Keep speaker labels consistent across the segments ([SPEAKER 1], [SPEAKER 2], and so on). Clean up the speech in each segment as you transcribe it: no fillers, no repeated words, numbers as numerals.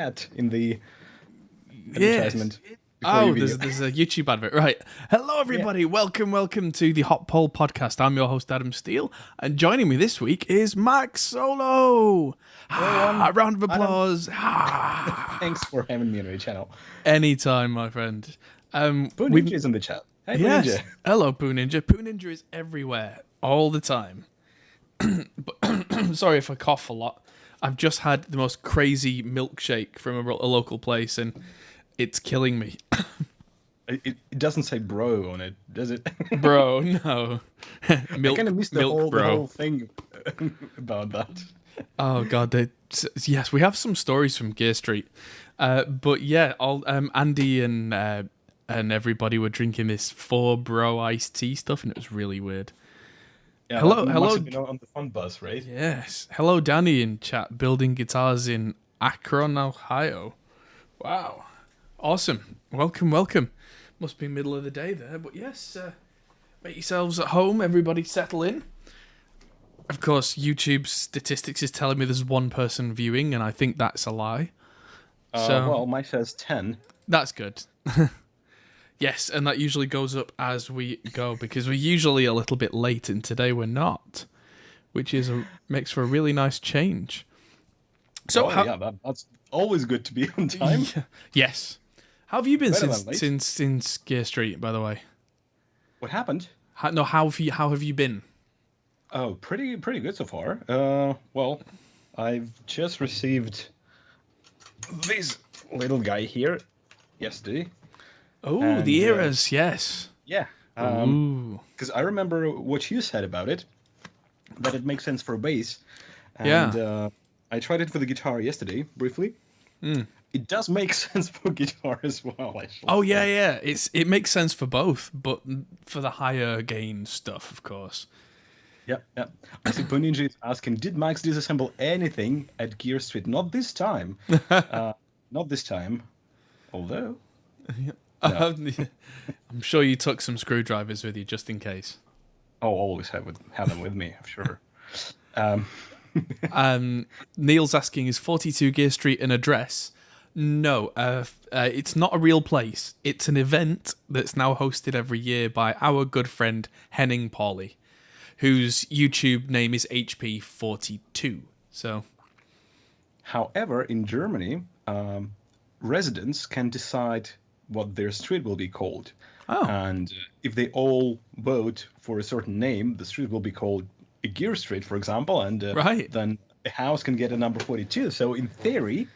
[SPEAKER 1] ad in the advertisement.
[SPEAKER 2] Yes.
[SPEAKER 1] before
[SPEAKER 2] Oh,
[SPEAKER 1] your video.
[SPEAKER 2] there's a YouTube advert. Right. Hello, everybody. Welcome to the Hot Pole Podcast. I'm your host, Adam Steele. And joining me this week is Max Solo. A round of applause.
[SPEAKER 1] Thanks for having me on your channel.
[SPEAKER 2] Anytime, my friend.
[SPEAKER 1] Poo Ninja's in the chat. Hey, Poo
[SPEAKER 2] Yes.
[SPEAKER 1] Ninja.
[SPEAKER 2] Hello, Poo Ninja. Poo Ninja is everywhere, all the time. But sorry if I cough a lot. I've just had the most crazy milkshake from a local place, and it's killing me.
[SPEAKER 1] It doesn't say bro on it, does it?
[SPEAKER 2] Bro, no.
[SPEAKER 1] I kind of missed the
[SPEAKER 2] milk,
[SPEAKER 1] whole thing about that.
[SPEAKER 2] Oh god, yes, we have some stories from Gear Street, but yeah, all Andy and everybody were drinking this 4Bro iced tea stuff, and it was really weird.
[SPEAKER 1] Yeah,
[SPEAKER 2] Hello.
[SPEAKER 1] Must have been on the fun bus, right?
[SPEAKER 2] Yes, hello, Danny in chat, building guitars in Akron, Ohio. Wow, awesome. Welcome. Must be middle of the day there, but yes, make yourselves at home. Everybody settle in. Of course, YouTube statistics is telling me there's one person viewing, and I think that's a lie.
[SPEAKER 1] Well, mine says 10.
[SPEAKER 2] That's good. Yes, and that usually goes up as we go, because we're usually a little bit late, and today we're not, which is makes for a really nice change. So,
[SPEAKER 1] that's always good to be on time.
[SPEAKER 2] Yes. How have you been
[SPEAKER 1] Better
[SPEAKER 2] since Gear Street, by the way?
[SPEAKER 1] What happened?
[SPEAKER 2] How have you been?
[SPEAKER 1] Oh, pretty good so far. Well, I've just received this little guy here yesterday.
[SPEAKER 2] Oh, the eras, yes.
[SPEAKER 1] Yeah. Because I remember what you said about it, that it makes sense for bass. And I tried it for the guitar yesterday, briefly. It does make sense for guitar as well, actually.
[SPEAKER 2] Oh, yeah. It makes sense for both, but for the higher gain stuff, of course.
[SPEAKER 1] Yeah. I see Poo Ninja is asking, did Max disassemble anything at Gear Street? Not this time. Not this time. Although... No.
[SPEAKER 2] I'm sure you took some screwdrivers with you just in case.
[SPEAKER 1] Oh, always have them with me, I'm sure.
[SPEAKER 2] Neil's asking, is 42 Gear Street an address? No, it's not a real place. It's an event that's now hosted every year by our good friend Henning Pauly, whose YouTube name is HP42. So,
[SPEAKER 1] however, in Germany, residents can decide what their street will be called.
[SPEAKER 2] Oh.
[SPEAKER 1] And if they all vote for a certain name, the street will be called a Gear Street, for example, and then a house can get a number 42. So in theory,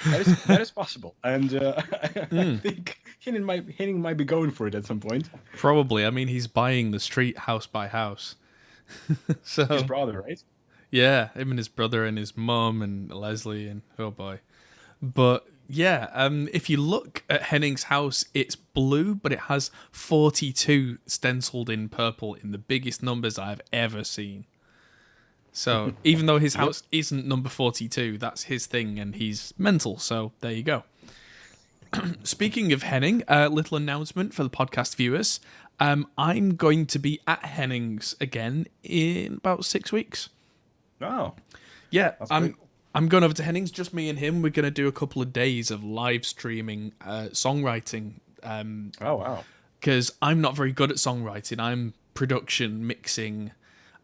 [SPEAKER 1] that is possible. And I think Henning might be going for it at some point.
[SPEAKER 2] Probably. I mean, he's buying the street house by house. So
[SPEAKER 1] his brother, right?
[SPEAKER 2] Yeah, him and his brother and his mum and Leslie and oh boy. But yeah, if you look at Henning's house, it's blue, but it has 42 stenciled in purple in the biggest numbers I've ever seen. So even though his house isn't number 42, that's his thing, and he's mental. So there you go. Speaking of Henning, a little announcement for the podcast viewers. I'm going to be at Henning's again in about 6 weeks.
[SPEAKER 1] Oh.
[SPEAKER 2] Yeah, I'm going over to Henning's, just me and him. We're going to do a couple of days of live streaming songwriting.
[SPEAKER 1] Oh, wow.
[SPEAKER 2] Because I'm not very good at songwriting. I'm production, mixing,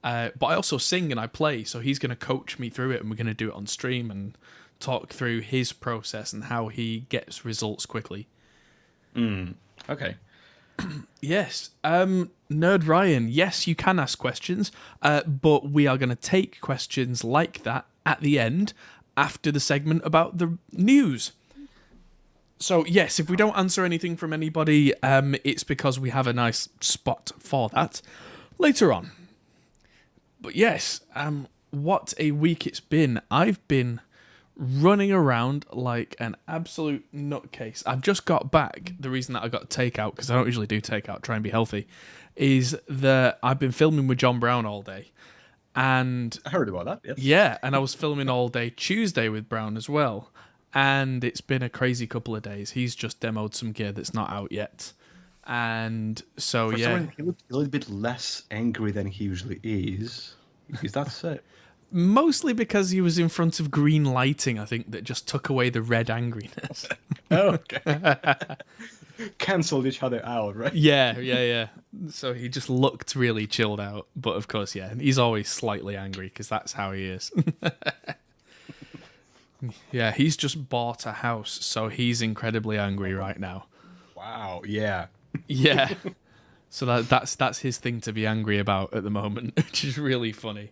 [SPEAKER 2] but I also sing and I play. So he's going to coach me through it, and we're going to do it on stream and talk through his process and how he gets results quickly.
[SPEAKER 1] Okay.
[SPEAKER 2] Yes. Nerd Ryan, yes, you can ask questions, but we are going to take questions like that at the end after the segment about the news. So, yes, if we don't answer anything from anybody, it's because we have a nice spot for that later on. But yes, what a week it's been. I've been running around like an absolute nutcase. I've just got back. The reason that I got takeout, because I don't usually do takeout, try and be healthy, is that I've been filming with John Brown all day. And
[SPEAKER 1] I heard about that, yes.
[SPEAKER 2] Yeah, and I was filming all day Tuesday with Brown as well. And it's been a crazy couple of days. He's just demoed some gear that's not out yet. And so,
[SPEAKER 1] For some reason, he looked a little bit less angry than he usually is. Is that so?
[SPEAKER 2] Mostly because he was in front of green lighting, I think, that just took away the red angriness.
[SPEAKER 1] Okay. Cancelled each other out, right?
[SPEAKER 2] Yeah. So he just looked really chilled out. But of course, yeah, he's always slightly angry because that's how he is. Yeah, he's just bought a house, so he's incredibly angry right now.
[SPEAKER 1] Wow, yeah.
[SPEAKER 2] Yeah. So that's his thing to be angry about at the moment, which is really funny.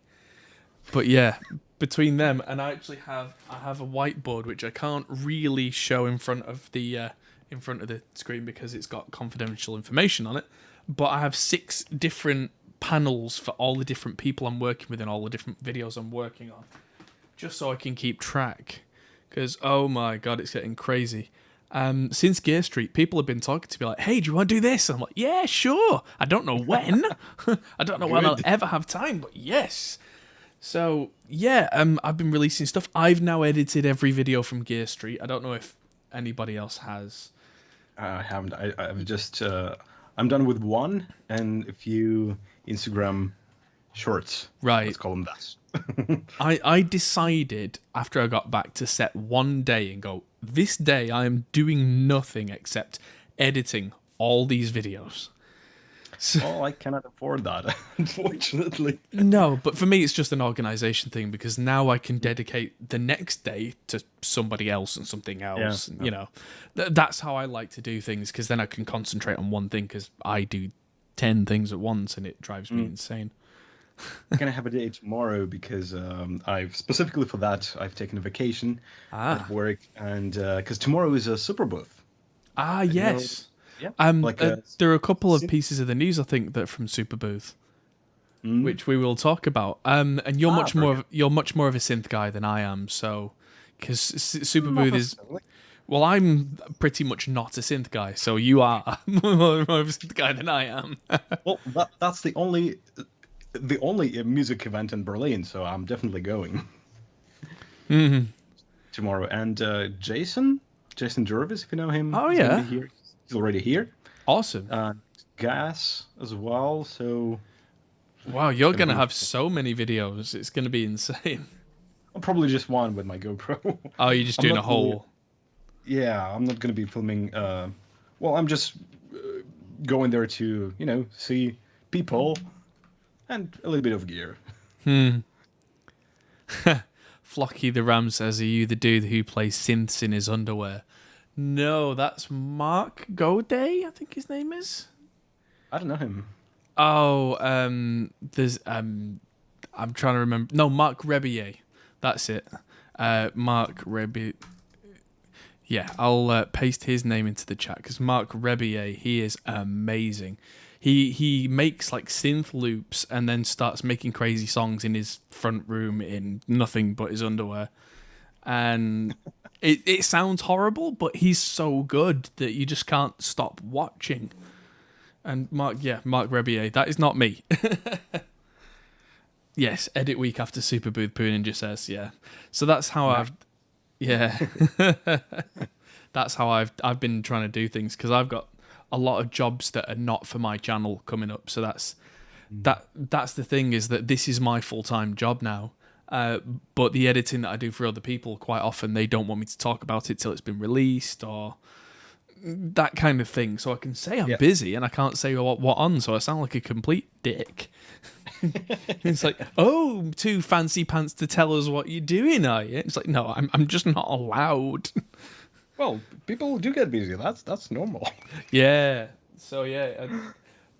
[SPEAKER 2] But yeah, between them, and I have a whiteboard which I can't really show in front of the screen because it's got confidential information on it. But I have 6 different panels for all the different people I'm working with and all the different videos I'm working on, just so I can keep track. Because oh my god, it's getting crazy. Since Gear Street, people have been talking to me like, "Hey, do you want to do this?" And I'm like, "Yeah, sure." I don't know when. I don't know when I'll ever have time, but yes. So yeah, I've been releasing stuff. I've now edited every video from Gear Street. I don't know if anybody else has.
[SPEAKER 1] I haven't. I'm just. I'm done with one and a few Instagram shorts.
[SPEAKER 2] Right.
[SPEAKER 1] Let's call them that.
[SPEAKER 2] I decided after I got back to set one day and go, this day I am doing nothing except editing all these videos. So,
[SPEAKER 1] well, I cannot afford that, unfortunately.
[SPEAKER 2] No, but for me it's just an organization thing because now I can dedicate the next day to somebody else and something else. Yeah. And, you know, that's how I like to do things because then I can concentrate on one thing because I do 10 things at once and it drives me insane.
[SPEAKER 1] I'm gonna have a day tomorrow because I've specifically for that I've taken a vacation at work and because tomorrow is a super booth.
[SPEAKER 2] Yes.
[SPEAKER 1] Yeah.
[SPEAKER 2] There are a couple of pieces of the news I think that are from Super Booth, which we will talk about. And you're much more of a synth guy than I am, so because Super Booth is. Well, I'm pretty much not a synth guy, so you are more of a synth guy than I am.
[SPEAKER 1] Well, that's the only music event in Berlin, so I'm definitely going tomorrow. And Jason Jervis, if you know him,
[SPEAKER 2] oh yeah,
[SPEAKER 1] he's already here.
[SPEAKER 2] Awesome.
[SPEAKER 1] Gas as well. So
[SPEAKER 2] wow, you're gonna have so many videos. It's gonna be insane.
[SPEAKER 1] I'll probably just one with my GoPro.
[SPEAKER 2] Oh, you're just doing a whole.
[SPEAKER 1] Yeah, I'm not gonna be filming. Well, I'm just going there to see people. And a little bit of gear.
[SPEAKER 2] Flocky the Ram says, "Are you the dude who plays synths in his underwear?" No, that's Mark Goday, I think his name is.
[SPEAKER 1] I don't know him.
[SPEAKER 2] Oh, there's I'm trying to remember. No, Mark Rebier. That's it. Mark Rebier. Yeah, I'll paste his name into the chat because Mark Rebier, he is amazing. He makes like synth loops and then starts making crazy songs in his front room in nothing but his underwear. And it sounds horrible, but he's so good that you just can't stop watching. And Mark Rebier, that is not me. Yes, edit week after Super Booth Poo Ninja says, yeah. So that's how that's how I've been trying to do things because I've got a lot of jobs that are not for my channel coming up, so that's the thing is that this is my full-time job now. But the editing that I do for other people, quite often they don't want me to talk about it till it's been released or that kind of thing. So I can say I'm busy and I can't say what on, so I sound like a complete dick. It's like, oh, too fancy pants to tell us what you're doing, are you? It's like, no, I'm just not allowed.
[SPEAKER 1] Well, people do get busy. That's normal.
[SPEAKER 2] Yeah. So yeah,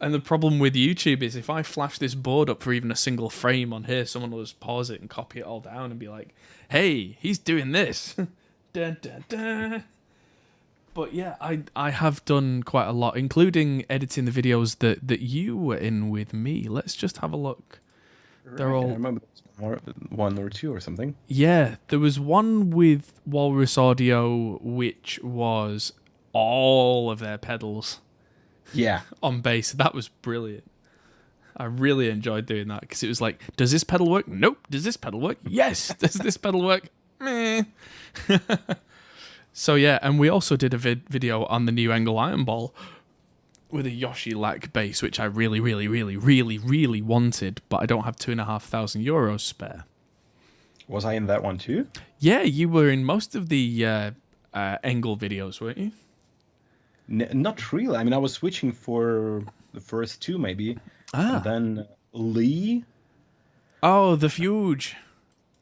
[SPEAKER 2] and the problem with YouTube is if I flash this board up for even a single frame on here, someone will just pause it and copy it all down and be like, "Hey, he's doing this." Dun, dun, dun. But yeah, I have done quite a lot, including editing the videos that you were in with me. Let's just have a look. They're all.
[SPEAKER 1] I remember one or two or something.
[SPEAKER 2] Yeah, there was one with Walrus Audio, which was all of their pedals.
[SPEAKER 1] Yeah.
[SPEAKER 2] On bass. That was brilliant. I really enjoyed doing that because it was like, does this pedal work? Nope. Does this pedal work? Yes. Does this pedal work? Meh. So yeah, and we also did a video on the new Engel Iron Ball with a Yoshi Lac bass, which I really, really, really, really, really wanted, but I don't have €2,500 spare.
[SPEAKER 1] Was I in that one too?
[SPEAKER 2] Yeah, you were in most of the Engel videos, weren't you?
[SPEAKER 1] Not really. I mean, I was switching for the first two, maybe. And then Lee.
[SPEAKER 2] Oh, the Fuge.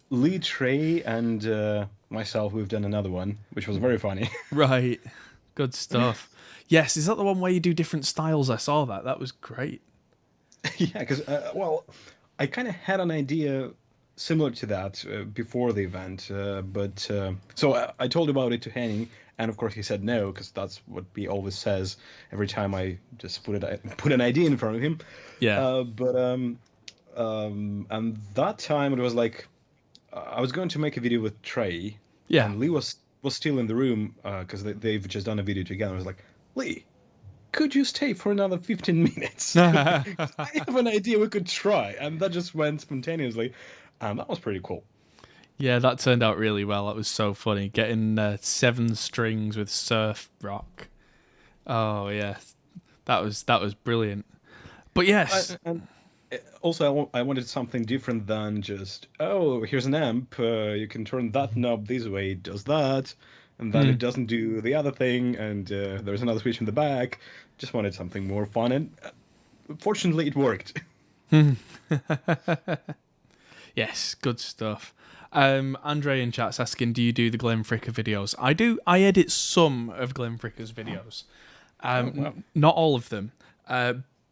[SPEAKER 1] Lee, Trey, and myself, we've done another one, which was very funny.
[SPEAKER 2] Right. Good stuff. Yes, is that the one where you do different styles? I saw that. That was great.
[SPEAKER 1] Yeah, because, I kind of had an idea similar to that before the event, so I told about it to Henning, and of course he said no, because that's what he always says every time I just put an idea in front of him.
[SPEAKER 2] Yeah.
[SPEAKER 1] And that time it was like I was going to make a video with Trey.
[SPEAKER 2] Yeah.
[SPEAKER 1] And Lee was still in the room because they've just done a video together. I was like, Lee, could you stay for another 15 minutes? I have an idea we could try, and that just went spontaneously. That was pretty cool.
[SPEAKER 2] Yeah, that turned out really well. That was so funny. Getting 7 strings with surf rock. Oh yeah, that was brilliant. But yes,
[SPEAKER 1] also I wanted something different than just here's an amp. You can turn that knob this way, it does that, and then it doesn't do the other thing, and there's another switch in the back. Just wanted something more fun, and fortunately it worked.
[SPEAKER 2] Yes, good stuff. Andre in chat's asking, do you do the Glenn Fricker videos? I do. I edit some of Glenn Fricker's videos.
[SPEAKER 1] Wow.
[SPEAKER 2] Not all of them.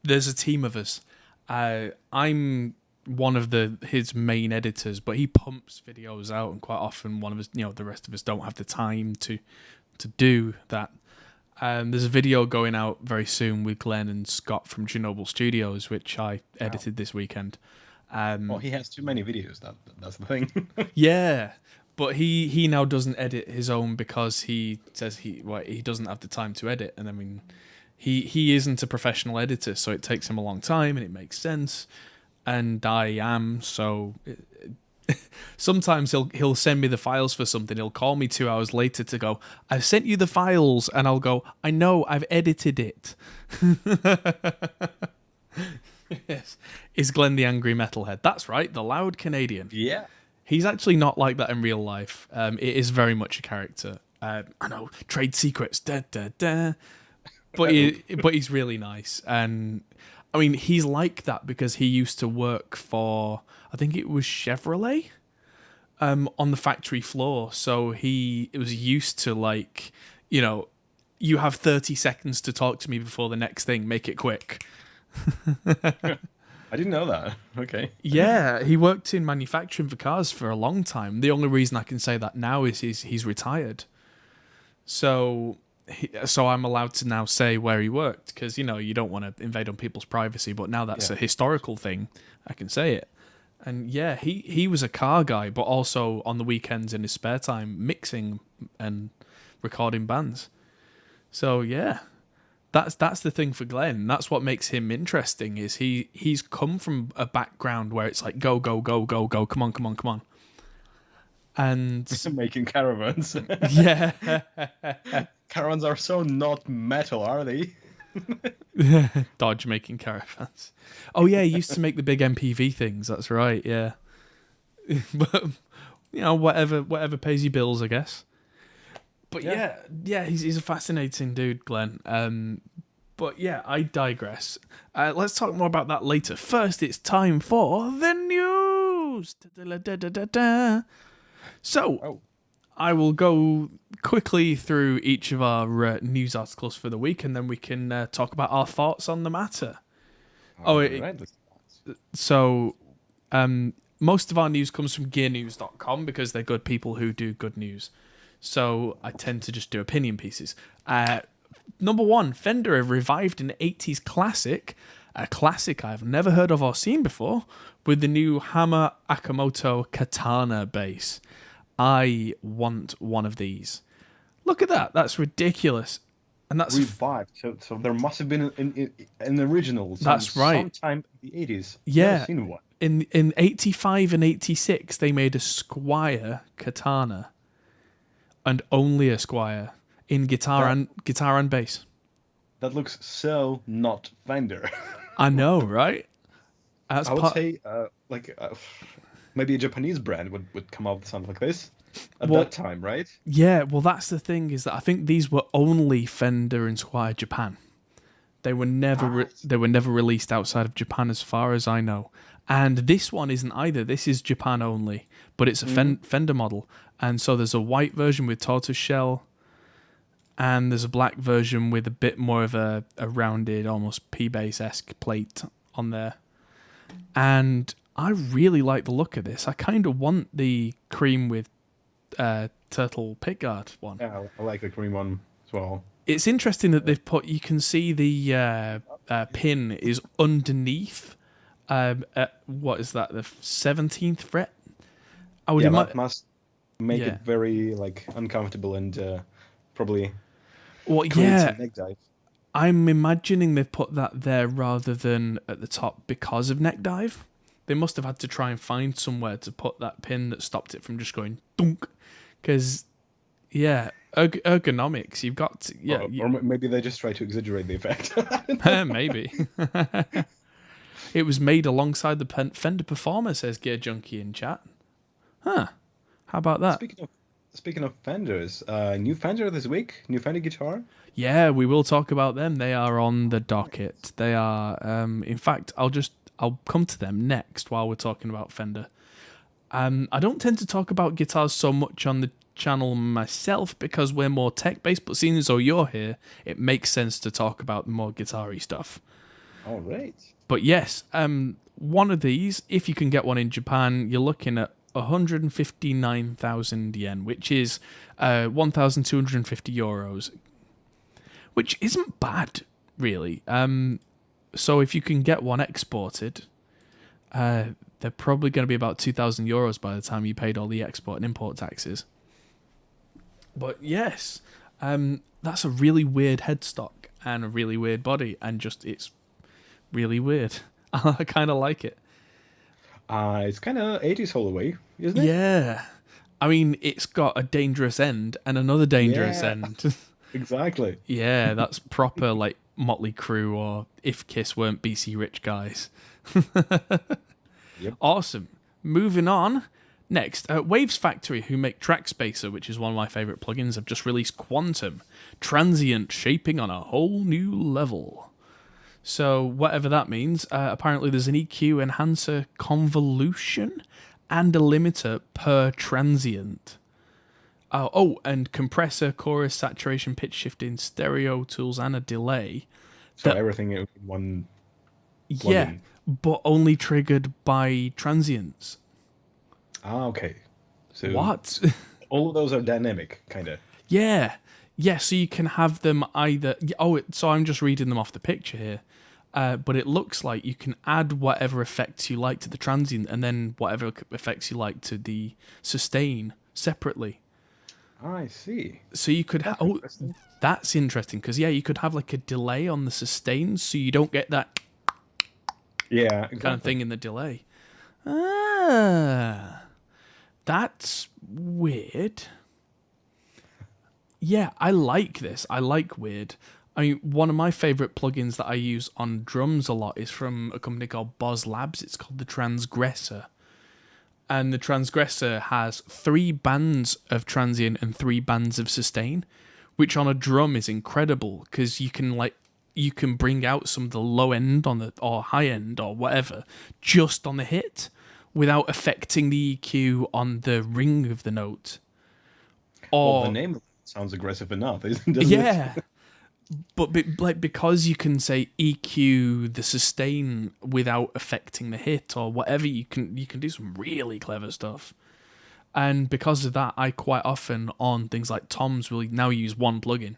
[SPEAKER 2] There's a team of us. I'm one of his main editors, but he pumps videos out, and quite often one of us, the rest of us don't have the time to do that. There's a video going out very soon with Glenn and Scott from Chernobyl Studios, which I edited this weekend.
[SPEAKER 1] Well, he has too many videos. That's the thing.
[SPEAKER 2] Yeah, but he now doesn't edit his own because he says he doesn't have the time to edit, and I mean, he isn't a professional editor, so it takes him a long time, and it makes sense. And I am, so sometimes he'll send me the files for something. He'll call me 2 hours later to go, I've sent you the files, and I'll go, I know, I've edited it. Yes. Is Glenn the angry metalhead? That's right, the loud Canadian.
[SPEAKER 1] Yeah.
[SPEAKER 2] He's actually not like that in real life. It is very much a character. I know, trade secrets, da da da. But he's really nice. And I mean, he's like that because he used to work for, I think it was Chevrolet, on the factory floor. So he was used to, like, you have 30 seconds to talk to me before the next thing, make it quick.
[SPEAKER 1] I didn't know that. Okay.
[SPEAKER 2] Yeah, he worked in manufacturing for cars for a long time. The only reason I can say that now is he's retired. So I'm allowed to now say where he worked because, you don't want to invade on people's privacy. But now that's a historical thing, I can say it. And yeah, he was a car guy, but also on the weekends in his spare time mixing and recording bands. So yeah. That's the thing for Glenn. That's what makes him interesting. Is he's come from a background where it's like go go go go go, come on, and
[SPEAKER 1] making caravans.
[SPEAKER 2] Yeah,
[SPEAKER 1] caravans are so not metal, are they?
[SPEAKER 2] Dodge making caravans. Oh yeah, he used to make the big MPV things. That's right. Yeah, but whatever pays your bills, I guess. But yeah, he's a fascinating dude, Glenn. But yeah, I digress. Let's talk more about that later. First, it's time for the news. So, I will go quickly through each of our news articles for the week, and then we can talk about our thoughts on the matter. So, most of our news comes from gearnews.com because they're good people who do good news. So I tend to just do opinion pieces. Number 1, Fender have revived an 80s classic, a classic I've never heard of or seen before, with the new Hammer Akamoto Katana bass. I want one of these. Look at that. That's ridiculous. And that's
[SPEAKER 1] revived. So there must have been an original.
[SPEAKER 2] That's right.
[SPEAKER 1] Sometime in the 80s.
[SPEAKER 2] Yeah.
[SPEAKER 1] Never seen one.
[SPEAKER 2] In 85 and 86, they made a Squire Katana. And only a Squire in guitar and bass.
[SPEAKER 1] That looks so not Fender.
[SPEAKER 2] I know, right?
[SPEAKER 1] I would say maybe a Japanese brand would come out with something like this at that time, right?
[SPEAKER 2] Yeah, well, that's the thing, is that I think these were only Fender and Squier Japan. They were never released outside of Japan, as far as I know. And this one isn't either. This is Japan only, but it's a Fender model. And so there's a white version with tortoise shell, and there's a black version with a bit more of a rounded, almost P-bass-esque plate on there. And I really like the look of this. I kind of want the cream with turtle pickguard one.
[SPEAKER 1] Yeah, I like the cream one as well.
[SPEAKER 2] It's interesting that they've put, you can see the pin is underneath, what is that, the 17th fret?
[SPEAKER 1] That must make it very uncomfortable and probably neck dive.
[SPEAKER 2] I'm imagining they've put that there rather than at the top because of neck dive. They must have had to try and find somewhere to put that pin that stopped it from just going dunk. Because, ergonomics, you've got to...
[SPEAKER 1] Or maybe they just try to exaggerate the effect.
[SPEAKER 2] Maybe. It was made alongside the Fender Performer, says Gear Junkie in chat. Huh. How about that?
[SPEAKER 1] Speaking of Fenders, new Fender this week? New Fender guitar?
[SPEAKER 2] Yeah, we will talk about them. They are on the docket. They are... in fact, I'll come to them next while we're talking about Fender. I don't tend to talk about guitars so much on the channel myself because we're more tech-based, but seeing as though you're here, it makes sense to talk about more guitar-y stuff.
[SPEAKER 1] All right.
[SPEAKER 2] But yes, one of these, if you can get one in Japan, you're looking at 159,000 yen, which is 1,250 euros, which isn't bad, really. So if you can get one exported, they're probably going to be about 2,000 euros by the time you paid all the export and import taxes. But yes, that's a really weird headstock and a really weird body, and it's really weird. I kind of like it.
[SPEAKER 1] It's kind of 80s Holloway, isn't it?
[SPEAKER 2] Yeah. I mean, it's got a dangerous end and another dangerous end.
[SPEAKER 1] Exactly.
[SPEAKER 2] Yeah, that's proper, Motley Crue or If Kiss weren't BC Rich guys.
[SPEAKER 1] Yep.
[SPEAKER 2] Awesome. Moving on. Next, Waves Factory, who make Track Spacer, which is one of my favourite plugins, have just released Quantum, transient shaping on a whole new level. So, whatever that means, apparently there's an EQ enhancer convolution and a limiter per transient. And compressor, chorus, saturation, pitch shifting, stereo tools, and a delay.
[SPEAKER 1] So everything in one plugin.
[SPEAKER 2] Yeah, but only triggered by transients.
[SPEAKER 1] Okay. So
[SPEAKER 2] what?
[SPEAKER 1] All of those are dynamic, kind of.
[SPEAKER 2] Yeah, so you can have them either... so I'm just reading them off the picture here. But it looks like you can add whatever effects you like to the transient and then whatever effects you like to the sustain separately.
[SPEAKER 1] I see.
[SPEAKER 2] So you could have... that's interesting, because, you could have, a delay on the sustain, so you don't get that...
[SPEAKER 1] Yeah, exactly.
[SPEAKER 2] Kind of thing in the delay. That's weird. Yeah, I like this. I like weird. I mean, one of my favourite plugins that I use on drums a lot is from a company called Boz Labs. It's called the Transgressor. And the Transgressor has 3 bands of transient and 3 bands of sustain, which on a drum is incredible, because you can bring out some of the low end or high end or whatever just on the hit without affecting the EQ on the ring of the note.
[SPEAKER 1] Well, the name sounds aggressive enough, doesn't it?
[SPEAKER 2] Yeah. But because you can say EQ the sustain without affecting the hit or whatever, you can do some really clever stuff. And because of that, I quite often on things like Toms will now use one plugin.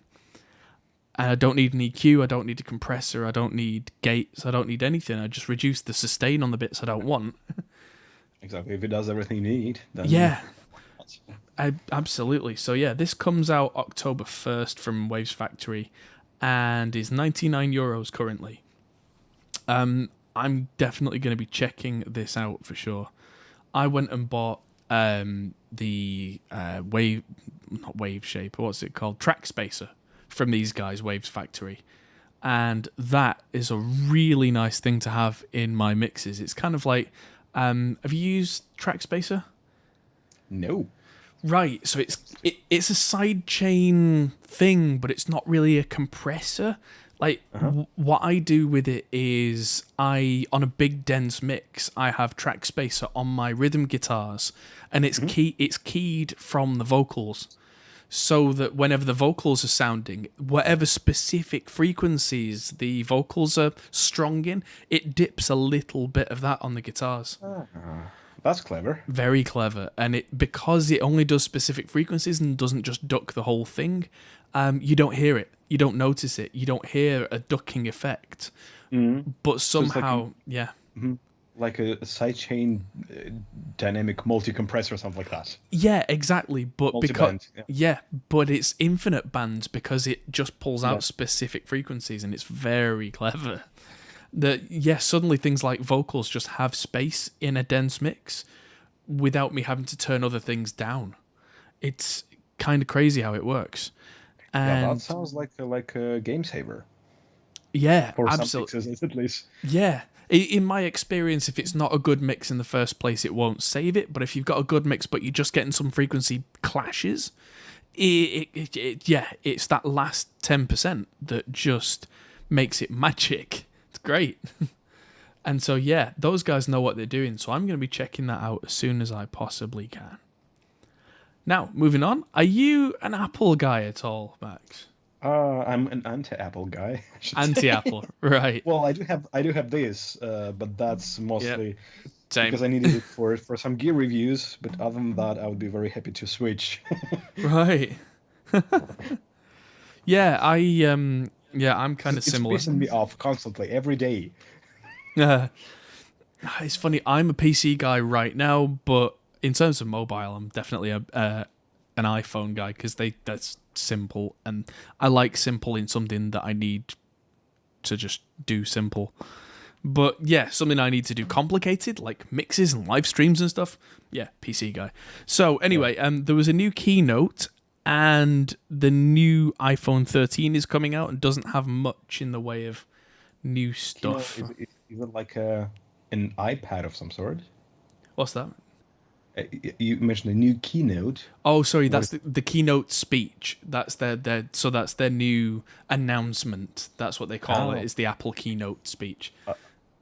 [SPEAKER 2] And I don't need an EQ, I don't need a compressor, I don't need gates, I don't need anything. I just reduce the sustain on the bits I don't want.
[SPEAKER 1] Exactly. If it does everything you need, then...
[SPEAKER 2] Yeah. Absolutely. So this comes out October 1st from Waves Factory and is 99 euros currently. I'm definitely going to be checking this out for sure. I went and bought the Wave Shaper, what's it called? Track Spacer from these guys, Waves Factory. And that is a really nice thing to have in my mixes. It's kind of like Have you used TrackSpacer?
[SPEAKER 1] No.
[SPEAKER 2] Right, so it's a sidechain thing, but it's not really a compressor. Like, what I do with it is on a big dense mix, I have TrackSpacer on my rhythm guitars, and it's keyed from the vocals, so that whenever the vocals are sounding, whatever specific frequencies the vocals are strong in, it dips a little bit of that on the guitars.
[SPEAKER 1] That's clever.
[SPEAKER 2] Very clever. And because it only does specific frequencies and doesn't just duck the whole thing, you don't hear it. You don't notice it. You don't hear a ducking effect. But somehow,
[SPEAKER 1] Like a sidechain dynamic multi-compressor or something like that.
[SPEAKER 2] Yeah, exactly. But
[SPEAKER 1] Multi-band,
[SPEAKER 2] but it's infinite bands because it just pulls out specific frequencies, and it's very clever. Suddenly things like vocals just have space in a dense mix without me having to turn other things down. It's kind of crazy how it works. And
[SPEAKER 1] that sounds like a game saver.
[SPEAKER 2] Yeah,
[SPEAKER 1] for
[SPEAKER 2] absolutely.
[SPEAKER 1] some mixes, at least.
[SPEAKER 2] Yeah. In my experience, if it's not a good mix in the first place, it won't save it. But if you've got a good mix, but you're just getting some frequency clashes, it's that last 10% that just makes it magic. It's great. And so, those guys know what they're doing. So I'm going to be checking that out as soon as I possibly can. Now, moving on. Are you an Apple guy at all, Max?
[SPEAKER 1] I'm an anti-Apple guy.
[SPEAKER 2] Anti-Apple, right?
[SPEAKER 1] Well, I do have this, but that's mostly
[SPEAKER 2] Same.
[SPEAKER 1] because I needed it for some gear reviews. But other than that, I would be very happy to switch.
[SPEAKER 2] Right. I'm kind of similar.
[SPEAKER 1] It's pissing me off constantly, every day.
[SPEAKER 2] It's funny. I'm a PC guy right now, but in terms of mobile, I'm definitely an iPhone guy because that's simple, and I like simple in something that I need to just do simple. But something I need to do complicated, like mixes and live streams and stuff. PC guy. So anyway, there was a new keynote, and the new iPhone 13 is coming out and doesn't have much in the way of new stuff.
[SPEAKER 1] Is it like an iPad of some sort?
[SPEAKER 2] What's that?
[SPEAKER 1] You mentioned a new keynote.
[SPEAKER 2] Oh, sorry, that's the keynote speech. That's that's their new announcement. That's what they call it. Is the Apple keynote speech.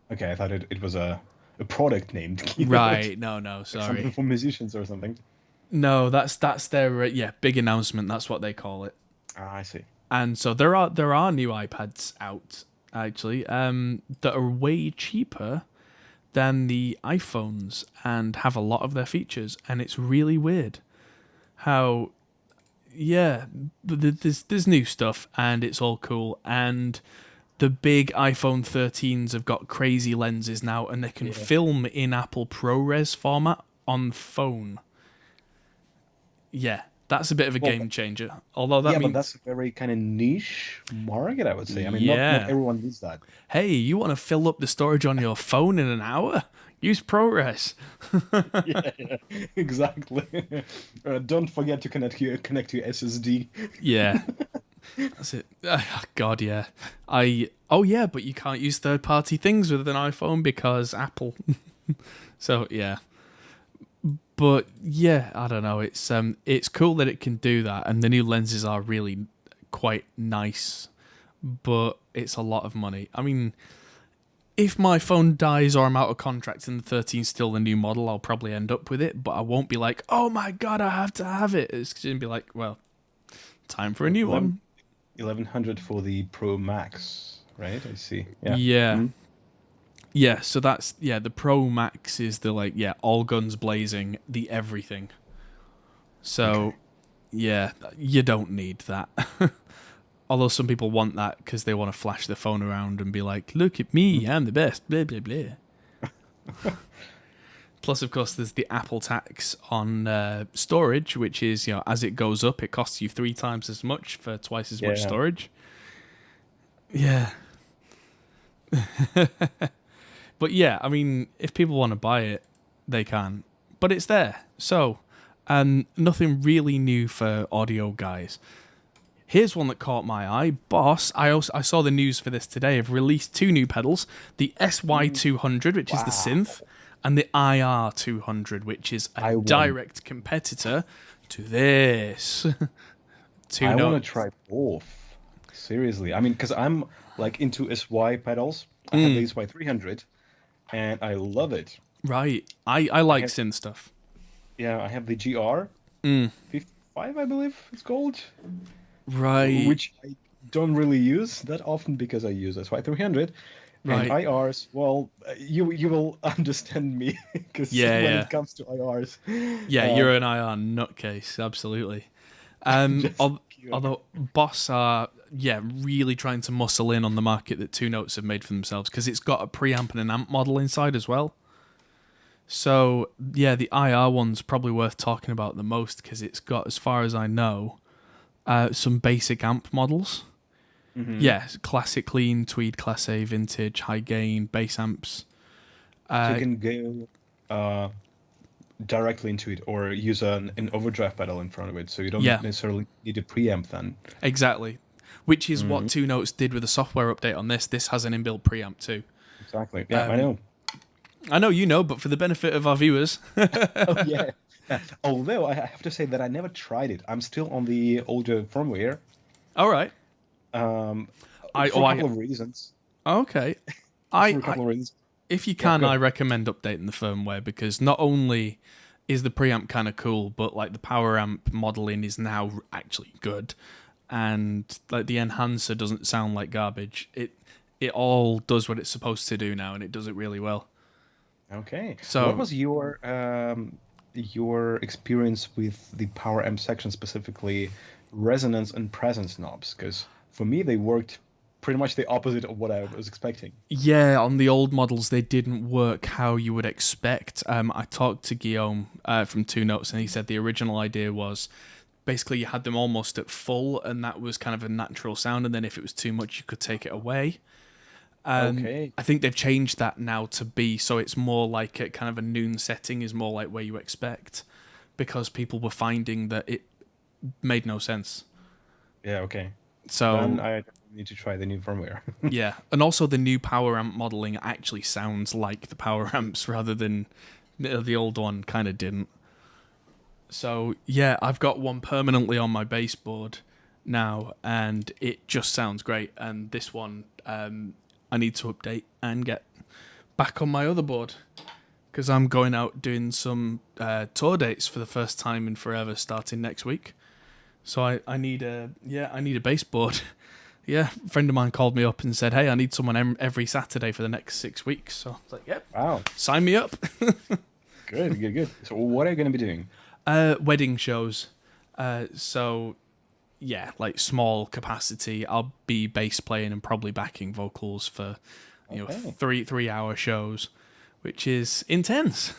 [SPEAKER 1] Okay, I thought it was a product named keynote.
[SPEAKER 2] Right? No, sorry.
[SPEAKER 1] Something for musicians or something.
[SPEAKER 2] No, that's their big announcement. That's what they call it.
[SPEAKER 1] I see.
[SPEAKER 2] And so there are new iPads out actually that are way cheaper than the iPhones and have a lot of their features, and it's really weird how there's new stuff and it's all cool, and the big iPhone 13s have got crazy lenses now, and they can film in Apple ProRes format on phone. That's a bit of a game changer. Although that means...
[SPEAKER 1] but that's a very kind of niche market, I would say. I mean, not everyone needs that.
[SPEAKER 2] Hey, you want to fill up the storage on your phone in an hour? Use ProRes.
[SPEAKER 1] Exactly. Don't forget to connect your SSD.
[SPEAKER 2] Yeah, that's it. God, yeah. But you can't use third-party things with an iPhone because Apple. So yeah. But I don't know. It's cool that it can do that, and the new lenses are really quite nice. But it's a lot of money. I mean, if my phone dies or I'm out of contract and the 13's still the new model, I'll probably end up with it. But I won't be like, oh my god, I have to have it. It's going to be like, well, time for a new one.
[SPEAKER 1] 1100 for the Pro Max, right? I see. Yeah.
[SPEAKER 2] Mm-hmm. Yeah, so that's the Pro Max is the all guns blazing, the everything. So you don't need that. Although some people want that because they want to flash their phone around and be like, look at me, I'm the best, blah blah blah. Plus, of course, there's the Apple tax on storage, which is, as it goes up, it costs you 3 times as much for twice as much storage. Yeah. But I mean, if people want to buy it, they can. But it's there. So, nothing really new for audio guys. Here's one that caught my eye. Boss, I saw the news for this today, have released 2 new pedals. The SY200, which is the synth, and the IR200, which is a direct competitor to this.
[SPEAKER 1] I want to try both. Seriously. I mean, because I'm like into SY pedals. I have the SY 300, and I love it.
[SPEAKER 2] Right. I like synth stuff.
[SPEAKER 1] Yeah, I have the GR 55, I believe it's called.
[SPEAKER 2] Right.
[SPEAKER 1] Which I don't really use that often because I use SY 300. And IRs, well, you will understand me because when it comes to IRs,
[SPEAKER 2] you're an IR nutcase, absolutely. Although Boss are really trying to muscle in on the market that Two Notes have made for themselves, because it's got a preamp and an amp model inside as well. So the IR one's probably worth talking about the most because it's got, as far as I know, some basic amp models. Mm-hmm. Yeah, classic clean, tweed, class A, vintage, high gain, bass amps.
[SPEAKER 1] So you can go directly into it or use an overdrive pedal in front of it, so you don't necessarily need a preamp then.
[SPEAKER 2] Exactly, which is what Two Notes did with the software update on this. This has an inbuilt preamp too.
[SPEAKER 1] Exactly, yeah, I know.
[SPEAKER 2] I know you know, but for the benefit of our viewers.
[SPEAKER 1] Oh, yeah. Although I have to say that I never tried it. I'm still on the older firmware.
[SPEAKER 2] All right.
[SPEAKER 1] For a couple of reasons.
[SPEAKER 2] Okay.
[SPEAKER 1] For a couple of reasons.
[SPEAKER 2] If you can, I recommend updating the firmware, because not only is the preamp kind of cool, but like the power amp modeling is now actually good, and like the enhancer doesn't sound like garbage. It all does what it's supposed to do now, and it does it really well.
[SPEAKER 1] Okay. So what was your experience with the power amp section, specifically resonance and presence knobs? Because for me, they worked pretty much the opposite of what I was expecting.
[SPEAKER 2] Yeah, on the old models, they didn't work how you would expect. I talked to Guillaume from Two Notes, and he said the original idea was basically you had them almost at full, and that was kind of a natural sound, and then if it was too much, you could take it away. Okay. I think they've changed that now to be so it's more like a kind of a noon setting is more like where you expect, because people were finding that it made no sense.
[SPEAKER 1] Yeah, okay.
[SPEAKER 2] So
[SPEAKER 1] then I need to try the new firmware.
[SPEAKER 2] Yeah, and also the new power amp modeling actually sounds like the power amps rather than the old one kind of didn't. So yeah, I've got one permanently on my baseboard now, and it just sounds great. And this one, I need to update and get back on my other board, because I'm going out doing some tour dates for the first time in forever starting next week. So I need a baseboard. Yeah, a friend of mine called me up and said, "Hey, I need someone every Saturday for the next 6 weeks." So I was like, "Yep,
[SPEAKER 1] wow,
[SPEAKER 2] sign me up."
[SPEAKER 1] Good. So what are you going to be doing?
[SPEAKER 2] Wedding shows. So yeah, like small capacity. I'll be bass playing and probably backing vocals for 3-hour shows, which is intense.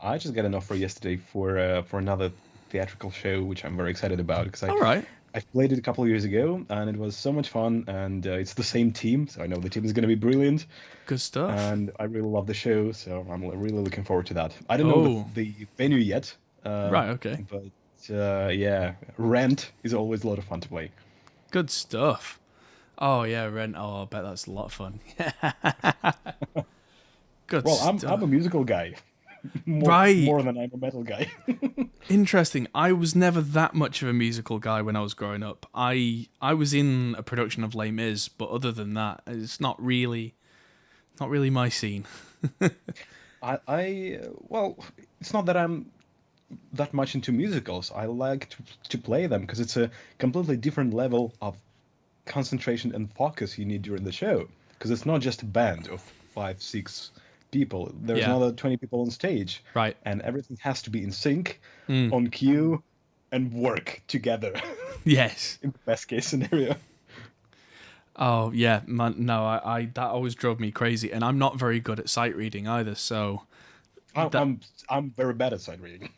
[SPEAKER 1] I just got an offer yesterday for another theatrical show, which I'm very excited about, because I played it a couple of years ago and it was so much fun, and it's the same team, so I know the team is going to be brilliant.
[SPEAKER 2] Good stuff.
[SPEAKER 1] And I really love the show, so I'm really looking forward to that. I don't know the venue yet.
[SPEAKER 2] Right, okay.
[SPEAKER 1] But Rent is always a lot of fun to play.
[SPEAKER 2] Good stuff. Oh yeah, Rent. Oh, I bet that's a lot of fun. Good stuff.
[SPEAKER 1] I'm a musical guy. More than I'm a metal guy.
[SPEAKER 2] Interesting. I was never that much of a musical guy when I was growing up. I was in a production of Les Mis, but other than that, it's not really my scene.
[SPEAKER 1] Well, it's not that I'm that much into musicals. I like to play them because it's a completely different level of concentration and focus you need during the show. Because it's not just a band of 5-6 people. There's another 20 people on stage.
[SPEAKER 2] Right.
[SPEAKER 1] And everything has to be in sync, on cue, and work together.
[SPEAKER 2] Yes.
[SPEAKER 1] In the best case scenario.
[SPEAKER 2] Oh yeah, man, no, I that always drove me crazy, and I'm not very good at sight reading either. So
[SPEAKER 1] I'm very bad at sight reading.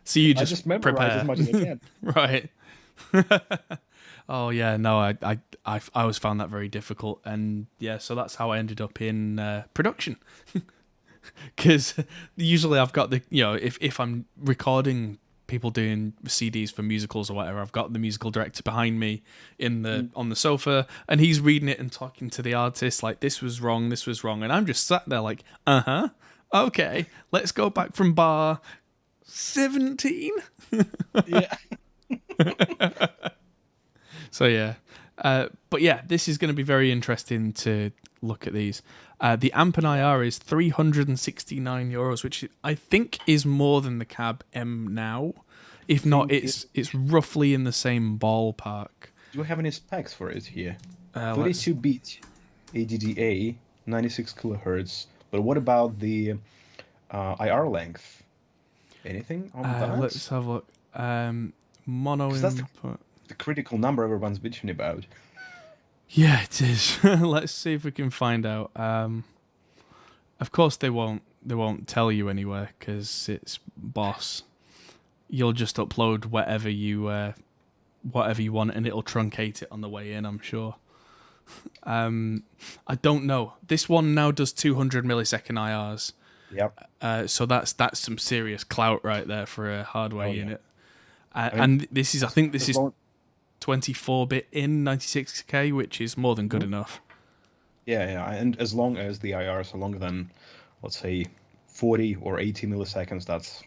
[SPEAKER 2] So you just
[SPEAKER 1] memorize
[SPEAKER 2] prepare
[SPEAKER 1] as much as I can.
[SPEAKER 2] Right. Oh yeah, no, I always found that very difficult, and yeah, so that's how I ended up in production. Because usually I've got the if I'm recording people doing CDs for musicals or whatever, I've got the musical director behind me on the sofa, and he's reading it and talking to the artist like this was wrong, and I'm just sat there like Okay, let's go back from bar 17.
[SPEAKER 1] Yeah.
[SPEAKER 2] So yeah, but yeah, this is going to be very interesting to look at these. The Amp and IR is €369, which I think is more than the Cab M now. If not, it's roughly in the same ballpark.
[SPEAKER 1] Do we have any specs for it here? 32-bit ADDA, 96 kilohertz. But what about the IR length? Anything on that?
[SPEAKER 2] Let's have a look. Mono input.
[SPEAKER 1] The critical number everyone's bitching about.
[SPEAKER 2] Yeah, it is. Let's see if we can find out. Of course, they won't tell you anywhere because it's Boss. You'll just upload whatever you want, and it'll truncate it on the way in, I'm sure. I don't know. This one now does 200 millisecond IRs.
[SPEAKER 1] Yep.
[SPEAKER 2] So that's some serious clout right there for a hardware unit. And this is, I think this is 24-bit in 96K, which is more than good enough.
[SPEAKER 1] Yeah, and as long as the IRs are longer than, let's say, 40 or 80 milliseconds, that's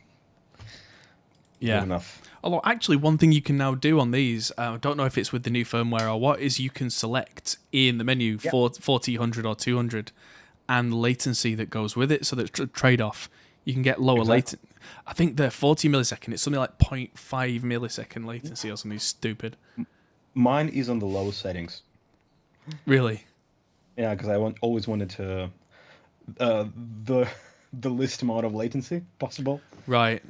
[SPEAKER 1] good enough.
[SPEAKER 2] Although, actually, one thing you can now do on these, I don't know if it's with the new firmware or what, is you can select in the menu 40, 100, or 200, and latency that goes with it, so that's a trade-off. You can get lower latency. I think the 40 millisecond, it's something like 0.5 millisecond latency or something stupid.
[SPEAKER 1] Mine is on the low settings.
[SPEAKER 2] Really?
[SPEAKER 1] Yeah, because I always wanted to the least amount of latency possible.
[SPEAKER 2] Right.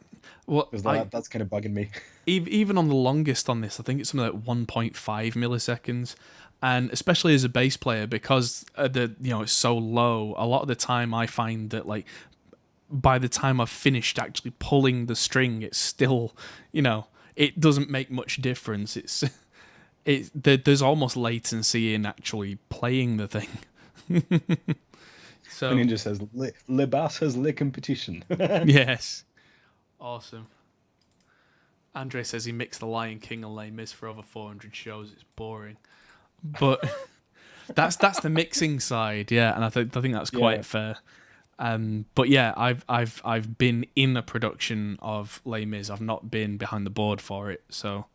[SPEAKER 2] Well,
[SPEAKER 1] that's kind of bugging me.
[SPEAKER 2] Even on the longest on this, I think it's something like 1.5 milliseconds. And especially as a bass player, because it's so low, a lot of the time I find that like by the time I've finished actually pulling the string, it's still, it doesn't make much difference. There's almost latency in actually playing the thing. So
[SPEAKER 1] Ninja says, "Le bass has le competition."
[SPEAKER 2] Yes, awesome. Andre says he mixed The Lion King and Les Mis for over 400 shows. It's boring, but that's the mixing side, yeah. And I think that's quite fair. But yeah, I've been in a production of Les Mis. I've not been behind the board for it, so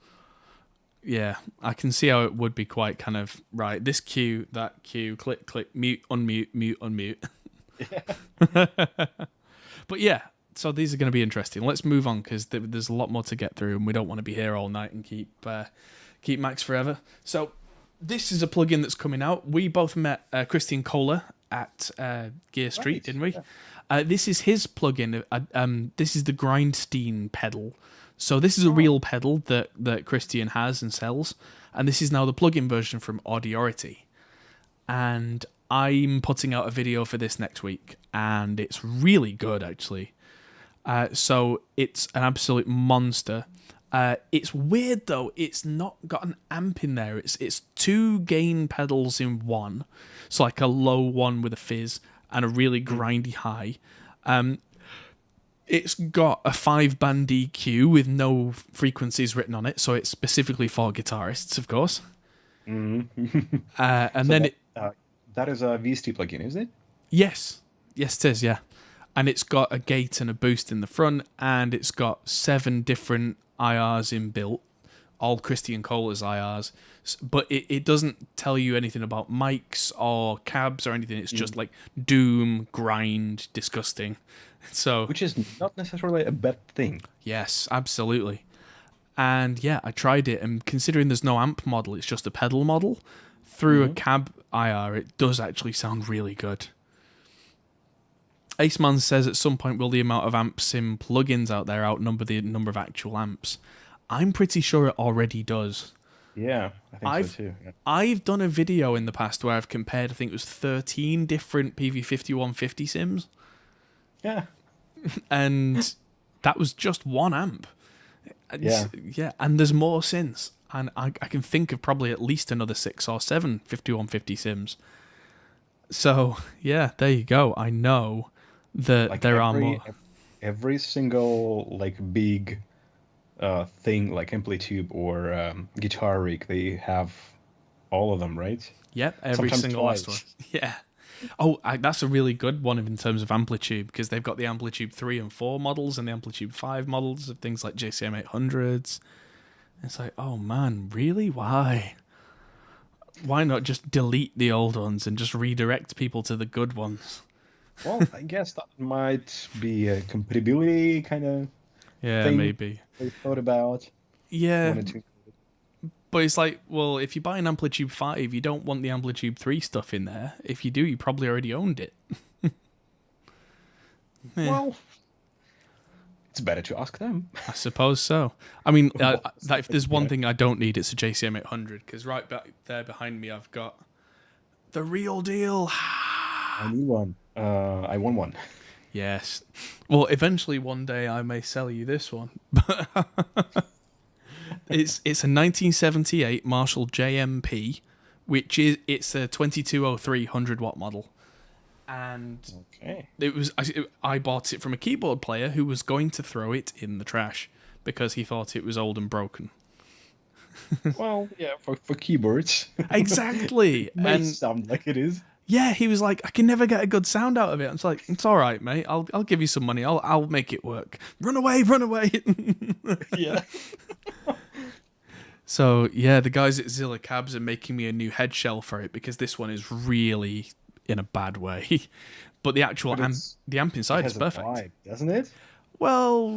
[SPEAKER 2] yeah, I can see how it would be quite kind of right. This cue, that cue, click, click, mute, unmute. Yeah. But yeah, so these are going to be interesting. Let's move on because there's a lot more to get through, and we don't want to be here all night and keep Max forever. So this is a plugin that's coming out. We both met Christian Kohler at Gear Street, didn't we? Yeah. This is his plugin. This is the Grindstein pedal. So this is a real pedal that Christian has and sells, and this is now the plugin version from Audient. And I'm putting out a video for this next week, and it's really good, actually. So it's an absolute monster. It's weird, though. It's not got an amp in there. It's two gain pedals in one. So like a low one with a fizz and a really grindy high. It's got a 5-band EQ with no frequencies written on it, so it's specifically for guitarists, of course.
[SPEAKER 1] Mm-hmm.
[SPEAKER 2] And so then
[SPEAKER 1] that is a VST plugin, is it?
[SPEAKER 2] Yes, it is. Yeah, and it's got a gate and a boost in the front, and it's got 7 different IRs inbuilt, all Christian Kohler's IRs. But it doesn't tell you anything about mics or cabs or anything. It's just like doom, grind, disgusting. So,
[SPEAKER 1] which is not necessarily a bad thing.
[SPEAKER 2] Yes, absolutely. And yeah, I tried it, and considering there's no amp model, it's just a pedal model, through a cab IR, it does actually sound really good. Aceman says at some point will the amount of amp sim plugins out there outnumber the number of actual amps? I'm pretty sure it already does.
[SPEAKER 1] Yeah, I think so too. Yeah.
[SPEAKER 2] I've done a video in the past where I've compared, I think it was 13 different PV5150 sims.
[SPEAKER 1] Yeah.
[SPEAKER 2] And that was just one amp. Yeah, and there's more since. And I can think of probably at least another 6 or 7 5150 sims. So, yeah, there you go. I know that like there are more.
[SPEAKER 1] Every single like big thing like Amplitube or Guitar Rig, they have all of them, right?
[SPEAKER 2] Yep, every
[SPEAKER 1] Sometimes
[SPEAKER 2] single
[SPEAKER 1] twice.
[SPEAKER 2] last one. Yeah. Oh, that's a really good one in terms of Amplitude, because they've got the Amplitude 3 and 4 models and the Amplitude 5 models of things like JCM 800s. It's like, oh man, really? Why? Why not just delete the old ones and just redirect people to the good ones?
[SPEAKER 1] Well, I guess that might be a compatibility kind of thing
[SPEAKER 2] maybe.
[SPEAKER 1] they thought about.
[SPEAKER 2] Yeah. But it's like, well, if you buy an Amplitude 5, you don't want the Amplitude 3 stuff in there. If you do, you probably already owned it.
[SPEAKER 1] Well, it's better to ask them.
[SPEAKER 2] I suppose so. I mean, if there's one thing I don't need, it's a JCM 800, because right back there behind me, I've got the real deal.
[SPEAKER 1] I need one. I want one.
[SPEAKER 2] Yes. Well, eventually one day I may sell you this one. It's a 1978 Marshall JMP, which it's a 2203 100-watt model. And I bought it from a keyboard player who was going to throw it in the trash because he thought it was old and broken.
[SPEAKER 1] Well, yeah, for keyboards.
[SPEAKER 2] Exactly.
[SPEAKER 1] It may sound like it is.
[SPEAKER 2] Yeah, he was like, I can never get a good sound out of it. I was like, it's all right, mate. I'll give you some money. I'll make it work. Run away.
[SPEAKER 1] Yeah.
[SPEAKER 2] So yeah, the guys at Zilla Cabs are making me a new head shell for it because this one is really in a bad way. But the actual the amp inside is perfect,
[SPEAKER 1] vibe, doesn't it?
[SPEAKER 2] Well,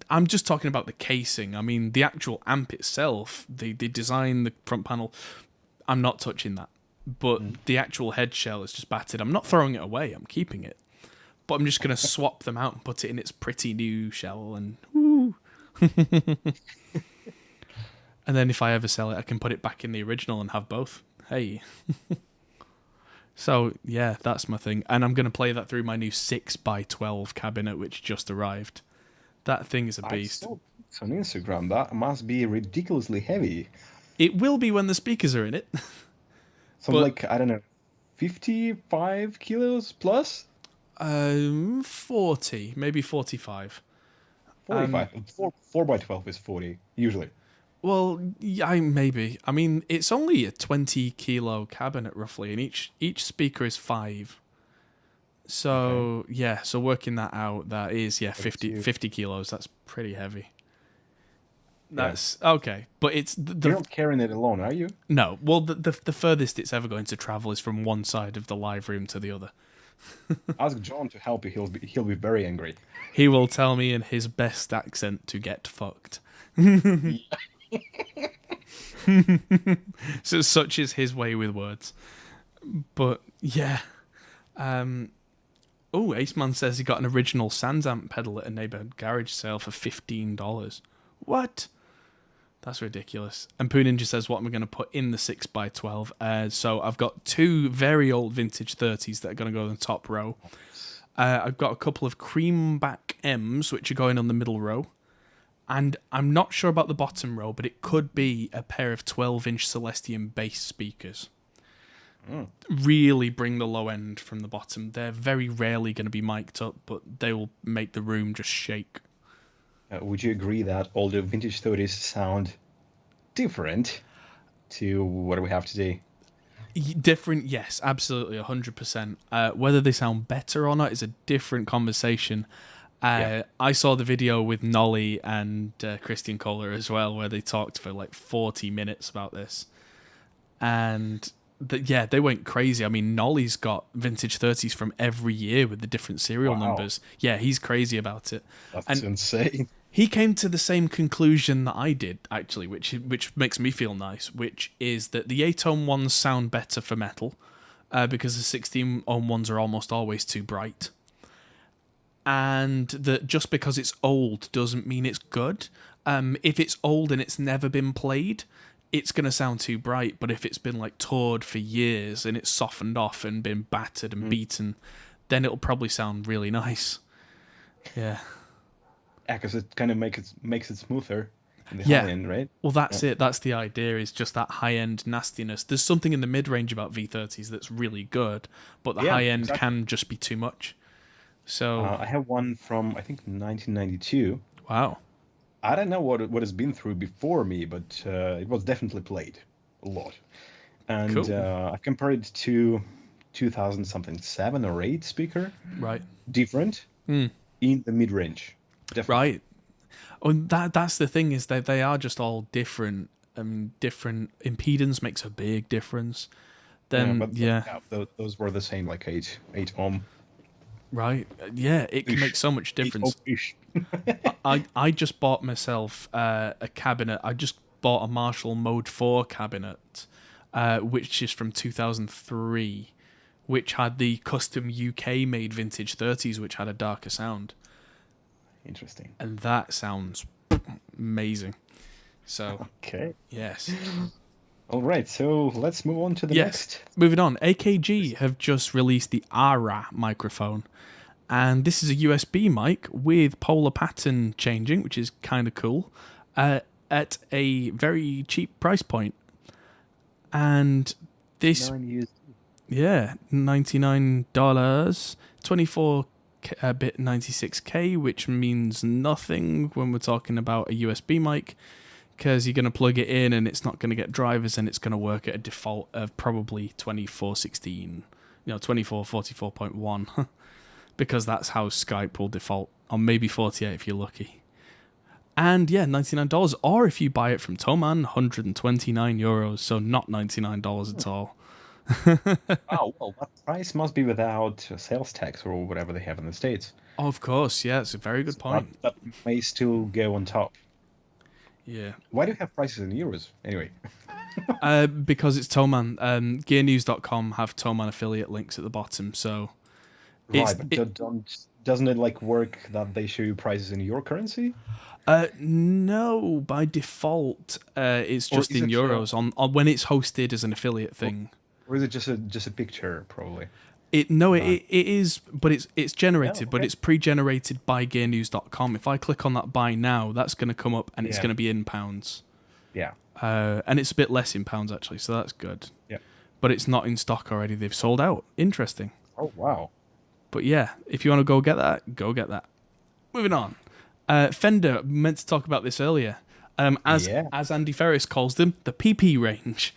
[SPEAKER 2] I'm just talking about the casing. I mean, the actual amp itself, the design, the front panel, I'm not touching that. But the actual head shell is just battered. I'm not throwing it away. I'm keeping it. But I'm just going to swap them out and put it in its pretty new shell. And woo. And then if I ever sell it, I can put it back in the original and have both. Hey. So, yeah, that's my thing. And I'm going to play that through my new 6x12 cabinet, which just arrived. That thing is a beast.
[SPEAKER 1] I saw it on Instagram. That must be ridiculously heavy.
[SPEAKER 2] It will be when the speakers are in it.
[SPEAKER 1] Like, I don't know, 55 kilos plus?
[SPEAKER 2] 40, maybe 45.
[SPEAKER 1] 45. 4x12 is 40, usually.
[SPEAKER 2] Well, yeah, maybe. I mean, it's only a 20 kilo cabinet roughly, and each speaker is 5. So, yeah, so working that out, that is, 50 kilos. That's pretty heavy. That's okay, but it's
[SPEAKER 1] you're not carrying it alone, are you?
[SPEAKER 2] No. Well, the furthest it's ever going to travel is from one side of the live room to the other.
[SPEAKER 1] Ask John to help you. He'll be very angry.
[SPEAKER 2] He will tell me in his best accent to get fucked. So such is his way with words. But yeah. Aceman says he got an original Sans amp pedal at a neighborhood garage sale for $15. What? That's ridiculous. And Poo Ninja says, what am I going to put in the 6x12? So I've got 2 very old vintage 30s that are going to go in the top row. I've got a couple of creamback M's, which are going on the middle row. And I'm not sure about the bottom row, but it could be a pair of 12-inch Celestion bass speakers. Really bring the low end from the bottom. They're very rarely going to be mic'd up, but they will make the room just shake.
[SPEAKER 1] Would you agree that all the vintage 30s sound different to what we have today?
[SPEAKER 2] Different, yes, absolutely, 100%. Whether they sound better or not is a different conversation. I saw the video with Nolly and Christian Kohler as well, where they talked for like 40 minutes about this. And they went crazy. I mean, Nolly's got vintage 30s from every year with the different serial numbers. Yeah, he's crazy about it.
[SPEAKER 1] That's insane.
[SPEAKER 2] He came to the same conclusion that I did, actually, which makes me feel nice, which is that the 8-ohm ones sound better for metal because the 16-ohm ones are almost always too bright. And that just because it's old doesn't mean it's good. If it's old and it's never been played, it's going to sound too bright. But if it's been like toured for years and it's softened off and been battered and beaten, then it'll probably sound really nice. Yeah.
[SPEAKER 1] Yeah, because it kind of makes it smoother in the high end, right?
[SPEAKER 2] Well, that's it. That's the idea, is just that high-end nastiness. There's something in the mid-range about V30s that's really good, but the high-end can just be too much. So
[SPEAKER 1] I have one from, I think, 1992.
[SPEAKER 2] Wow.
[SPEAKER 1] I don't know what has been through before me, but it was definitely played a lot. And I've compared it to 2000 something 7 or 8 speaker.
[SPEAKER 2] Right.
[SPEAKER 1] Different in the mid range. Definitely.
[SPEAKER 2] Right. Oh, that's the thing, is that they are just all different. Different impedance makes a big difference. Then
[SPEAKER 1] those were the same, like 8 ohm.
[SPEAKER 2] Right. Yeah, it can make so much difference. I just bought myself a cabinet. I just bought a Marshall Mode 4 cabinet, which is from 2003, which had the custom UK made vintage 30s, which had a darker sound.
[SPEAKER 1] Interesting.
[SPEAKER 2] And that sounds amazing. So,
[SPEAKER 1] okay.
[SPEAKER 2] Yes.
[SPEAKER 1] All right, so let's move on to the next.
[SPEAKER 2] Moving on. AKG have just released the ARA microphone. And this is a USB mic with polar pattern changing, which is kind of cool, at a very cheap price point. And this... $99. 24-bit 96K, which means nothing when we're talking about a USB mic, because you're going to plug it in and it's not going to get drivers, and it's going to work at a default of probably 2416, 2444.1, because that's how Skype will default, or maybe 48 if you're lucky. And yeah, $99, or if you buy it from Thomann, €129, so not $99 at all.
[SPEAKER 1] Oh, well, that price must be without sales tax or whatever they have in the States.
[SPEAKER 2] Oh, of course, yeah, it's a very good point.
[SPEAKER 1] That may still go on top.
[SPEAKER 2] Yeah.
[SPEAKER 1] Why do you have prices in euros, anyway?
[SPEAKER 2] Because it's Thomann. GearNews.com have Thomann affiliate links at the bottom, so...
[SPEAKER 1] Right, but doesn't it work that they show you prices in your currency?
[SPEAKER 2] No, by default, it's just in euros on when it's hosted as an affiliate thing.
[SPEAKER 1] Or is it just a picture, probably?
[SPEAKER 2] It is, but it's generated, but it's pre-generated by GearNews.com. If I click on that buy now, that's going to come up, and it's going to be in pounds.
[SPEAKER 1] Yeah.
[SPEAKER 2] And it's a bit less in pounds, actually, so that's good.
[SPEAKER 1] Yeah.
[SPEAKER 2] But it's not in stock already. They've sold out. Interesting.
[SPEAKER 1] Oh, wow.
[SPEAKER 2] But yeah, if you want to go get that, go get that. Moving on. Fender, meant to talk about this earlier. As Andy Ferris calls them, the PP range.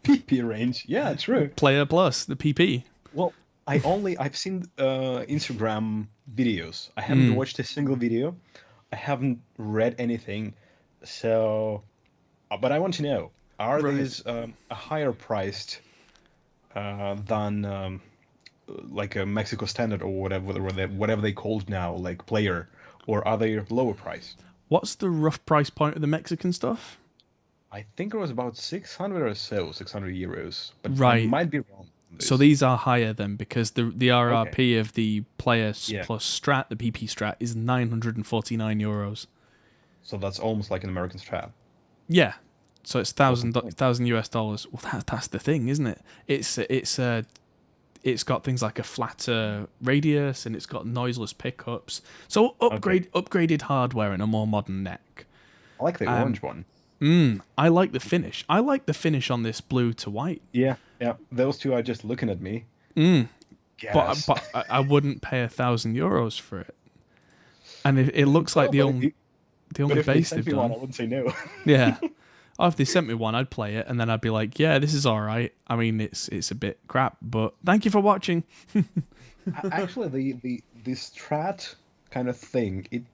[SPEAKER 1] PP range, yeah, true.
[SPEAKER 2] Player Plus, the PP.
[SPEAKER 1] Well, I've seen Instagram videos. I haven't watched a single video. I haven't read anything. So, but I want to know: are these a higher priced than like a Mexico Standard or whatever they called now, like Player, or are they lower priced?
[SPEAKER 2] What's the rough price point of the Mexican stuff?
[SPEAKER 1] I think it was about 600 or so, 600 euros. But
[SPEAKER 2] right.
[SPEAKER 1] I might be wrong.
[SPEAKER 2] So these are higher then, because the RRP of the Player Plus Strat, the PP Strat, is 949 euros.
[SPEAKER 1] So that's almost like an American Strat.
[SPEAKER 2] Yeah. So it's $1,000 US dollars. Well, that's the thing, isn't it? It's got things like a flatter radius, and it's got noiseless pickups. So upgraded hardware and a more modern neck.
[SPEAKER 1] I like the orange one.
[SPEAKER 2] I like the finish. I like the finish on this blue to white.
[SPEAKER 1] Yeah. Those two are just looking at me.
[SPEAKER 2] But I wouldn't pay €1,000 for it. And it looks like the only bass they've done.
[SPEAKER 1] I wouldn't say no.
[SPEAKER 2] Yeah. Oh, if they sent me one, I'd play it, and then I'd be like, yeah, this is all right. I mean, it's a bit crap, but thank you for watching.
[SPEAKER 1] Actually, the Strat kind of thing,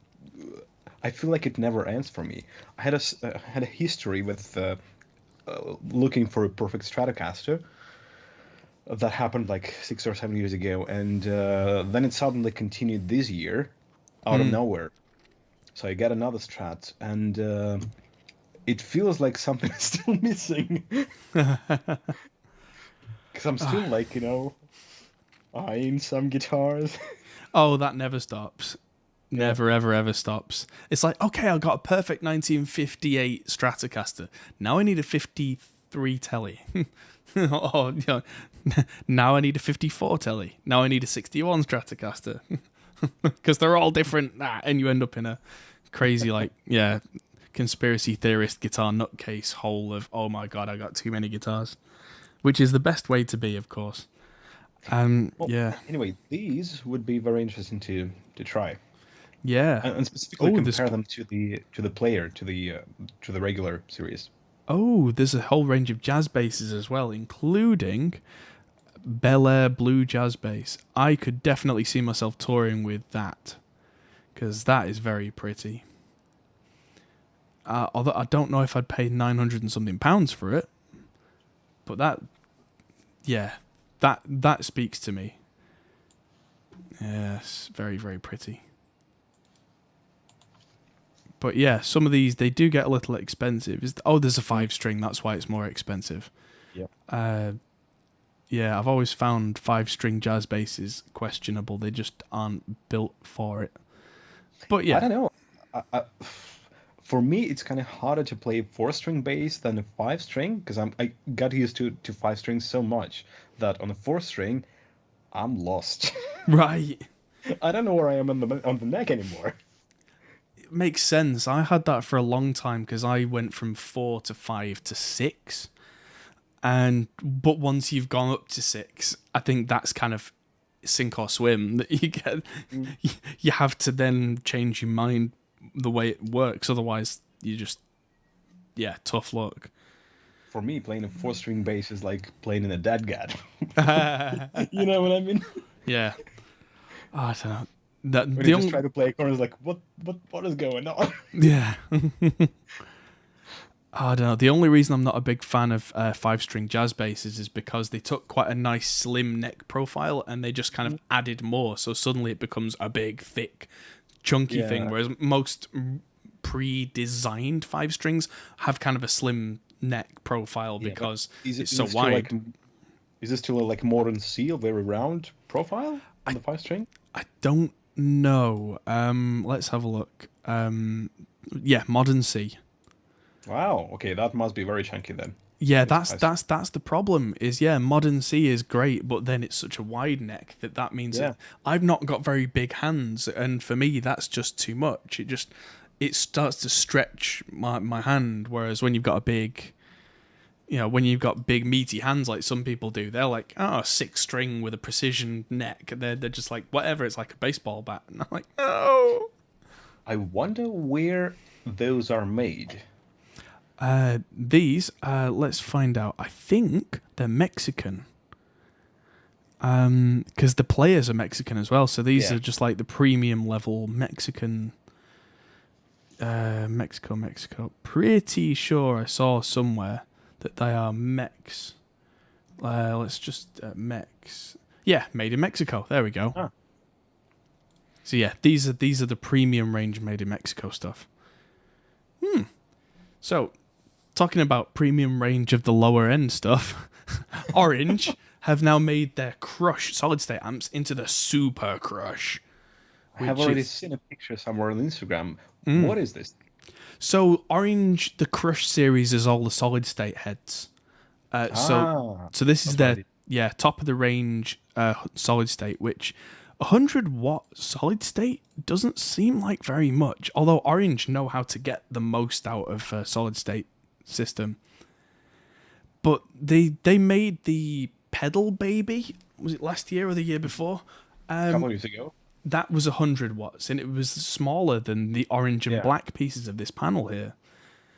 [SPEAKER 1] I feel like it never ends for me. I had a history with looking for a perfect Stratocaster. That happened like 6 or 7 years ago, and then it suddenly continued this year, out of nowhere. So I got another Strat, and it feels like something is still missing. Because I'm still eyeing some guitars.
[SPEAKER 2] Oh, that never stops. Never, ever stops. It's like, okay, I got a perfect 1958 Stratocaster. Now I need a 53 telly. Now I need a 54 telly. Now I need a 61 Stratocaster. Because they're all different. And you end up in a crazy, conspiracy theorist guitar nutcase hole of, oh my God, I got too many guitars. Which is the best way to be, of course.
[SPEAKER 1] Anyway, these would be very interesting to try.
[SPEAKER 2] Yeah,
[SPEAKER 1] and specifically compare them to the Player, to the regular series.
[SPEAKER 2] Oh, there's a whole range of jazz basses as well, including Bel Air Blue Jazz Bass. I could definitely see myself touring with that, because that is very pretty. Although I don't know if I'd pay 900 and something pounds for it, but that speaks to me. Yes, very, very pretty. But yeah, some of these, they do get a little expensive. There's a 5-string, that's why it's more expensive.
[SPEAKER 1] Yeah.
[SPEAKER 2] Yeah, I've always found 5-string jazz basses questionable. They just aren't built for it. But yeah.
[SPEAKER 1] I don't know. For me, it's kind of harder to play 4-string bass than a 5-string, because I got used to 5 strings so much that on a 4-string, I'm lost.
[SPEAKER 2] Right.
[SPEAKER 1] I don't know where I am on the neck anymore.
[SPEAKER 2] It makes sense. I had that for a long time because I went from 4 to 5 to 6. But once you've gone up to 6, I think that's kind of sink or swim that you get. You have to then change your mind the way it works. Otherwise, you just, tough luck.
[SPEAKER 1] For me, playing a 4-string bass is like playing in a dead cat. You know what I mean?
[SPEAKER 2] Yeah. Oh, I don't know.
[SPEAKER 1] When you just try to play a chord, it's like, what is going on?
[SPEAKER 2] Yeah. I don't know. The only reason I'm not a big fan of 5-string jazz basses is because they took quite a nice slim neck profile and they just kind of added more. So suddenly it becomes a big, thick, chunky thing. Whereas most pre-designed 5-strings have kind of a slim neck profile because it's so wide.
[SPEAKER 1] Is this still like modern C, a very round profile on the 5-string?
[SPEAKER 2] I don't know. Let's have a look. Modern C.
[SPEAKER 1] Wow. Okay, that must be very chunky then.
[SPEAKER 2] Yeah, that's the problem. Modern C is great, but then it's such a wide neck that means that I've not got very big hands, and for me that's just too much. It starts to stretch my hand. Whereas when you've got a big, when you've got big meaty hands like some people do, they're like, 6-string with a precision neck. They're just like whatever. It's like a baseball bat, and I'm like, no.
[SPEAKER 1] I wonder where those are made.
[SPEAKER 2] These, let's find out. I think they're Mexican. Because the players are Mexican as well. So these are just like the premium level Mexican. Mexico. Pretty sure I saw somewhere that they are Mex. Let's just Mex. Yeah, made in Mexico. There we go.
[SPEAKER 1] Huh.
[SPEAKER 2] So yeah, these are the premium range made in Mexico stuff. So, talking about premium range of the lower end stuff, Orange have now made their Crush solid state amps into the Super Crush.
[SPEAKER 1] I have already seen a picture somewhere on Instagram. What is this?
[SPEAKER 2] So Orange, the Crush series is all the solid state heads. So this is their top of the range solid state, which 100-watt solid state doesn't seem like very much, although Orange know how to get the most out of a solid state system. But they made the Pedal Baby, was it last year or the year before?
[SPEAKER 1] A couple of years ago.
[SPEAKER 2] That was 100 watts, and it was smaller than the orange and black pieces of this panel here.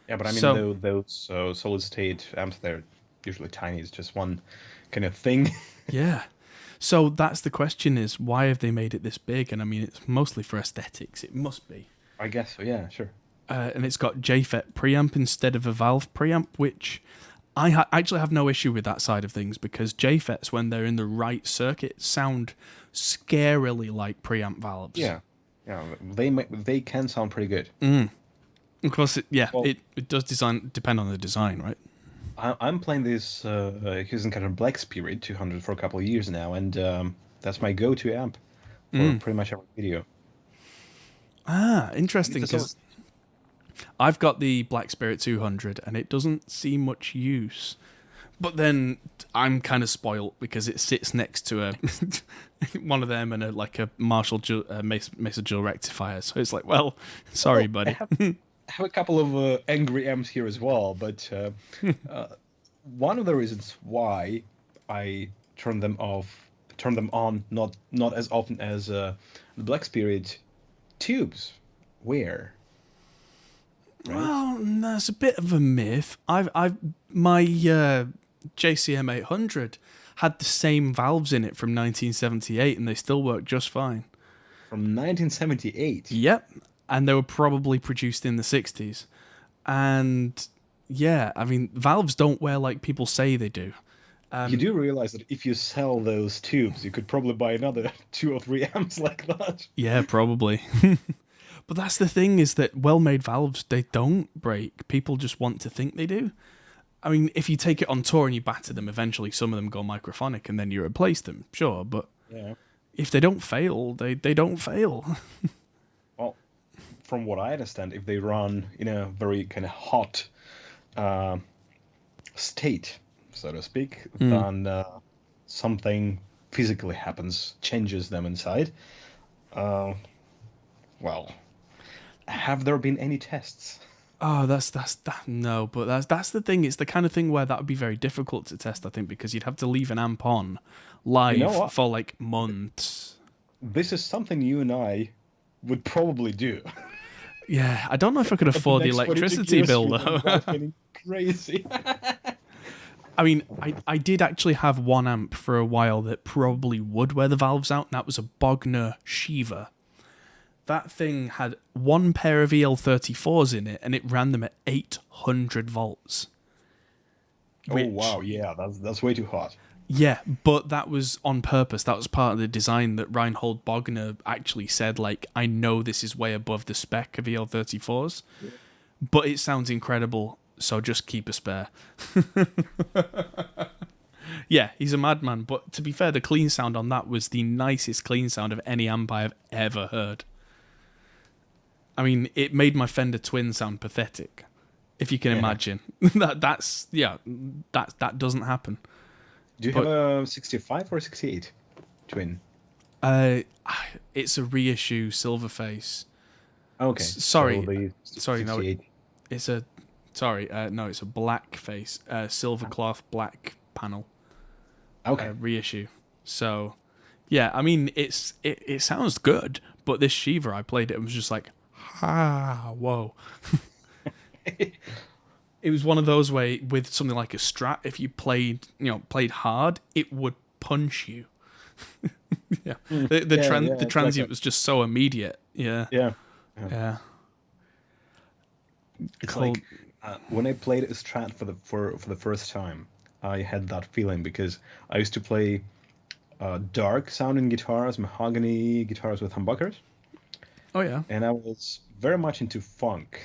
[SPEAKER 1] Yeah, but I mean, those solid state amps, they're usually tiny. It's just one kind of thing.
[SPEAKER 2] Yeah. So that's the question is, why have they made it this big? And I mean, it's mostly for aesthetics. It must be.
[SPEAKER 1] I guess so, yeah, sure.
[SPEAKER 2] And it's got JFET preamp instead of a valve preamp, which I actually have no issue with that side of things, because JFETs, when they're in the right circuit, sound scarily like preamp valves.
[SPEAKER 1] Yeah, they can sound pretty good.
[SPEAKER 2] Of course, it does depend on the design, right?
[SPEAKER 1] I'm playing this using kind of Black Spirit 200 for a couple of years now, and that's my go-to amp for pretty much every video.
[SPEAKER 2] Ah, interesting, because I've got the Black Spirit 200, and it doesn't see much use. But then I'm kind of spoilt because it sits next to a one of them and a Marshall Mesa Dual rectifier. So it's like, well, sorry, buddy.
[SPEAKER 1] I have a couple of angry amps here as well, but one of the reasons why I turn them on, not as often as the Black Spirit tubes wear. Right?
[SPEAKER 2] Well, that's a bit of a myth. My JCM 800 had the same valves in it from 1978, and they still work just fine.
[SPEAKER 1] From 1978?
[SPEAKER 2] Yep. And they were probably produced in the 60s. And yeah, I mean, valves don't wear like people say they do.
[SPEAKER 1] You do realize that if you sell those tubes, you could probably buy another 2 or 3 amps like that.
[SPEAKER 2] Yeah, probably. But that's the thing, is that well-made valves, they don't break. People just want to think they do. I mean, if you take it on tour and you batter them, eventually some of them go microphonic and then you replace them, sure. But if they don't fail, they don't fail.
[SPEAKER 1] Well, from what I understand, if they run in a very kind of hot state, so to speak, then something physically happens, changes them inside. Well, have there been any tests?
[SPEAKER 2] Oh, that's no, but that's the thing. It's the kind of thing where that would be very difficult to test, I think, because you'd have to leave an amp on live for like months.
[SPEAKER 1] This is something you and I would probably do.
[SPEAKER 2] Yeah, I don't know if I could afford the electricity bill though.
[SPEAKER 1] Getting crazy.
[SPEAKER 2] I mean, I did actually have one amp for a while that probably would wear the valves out, and that was a Bogner Shiva. That thing had one pair of EL34s in it, and it ran them at 800 volts.
[SPEAKER 1] Oh, wow, yeah, that's way too hot.
[SPEAKER 2] Yeah, but that was on purpose. That was part of the design that Reinhold Bogner actually said, like, I know this is way above the spec of EL34s, but it sounds incredible, so just keep a spare. Yeah, he's a madman, but to be fair, the clean sound on that was the nicest clean sound of any amp I have ever heard. I mean, it made my Fender Twin sound pathetic, if you can imagine. That doesn't happen.
[SPEAKER 1] Do you have a 65 or a 68 Twin?
[SPEAKER 2] It's a reissue Silverface.
[SPEAKER 1] Okay.
[SPEAKER 2] Sorry, no, it's a it's a black face, silver cloth black panel.
[SPEAKER 1] Okay.
[SPEAKER 2] Reissue. So, yeah, I mean, it sounds good, but this Shiva, I played it and was just like, whoa. It was one of those where with something like a Strat, if you played hard, it would punch you. Yeah. The transient was just so immediate. Yeah.
[SPEAKER 1] Yeah.
[SPEAKER 2] It's
[SPEAKER 1] cool. Like when I played a Strat for the first time, I had that feeling because I used to play dark sounding guitars, mahogany guitars with humbuckers.
[SPEAKER 2] Oh yeah.
[SPEAKER 1] And I was very much into funk.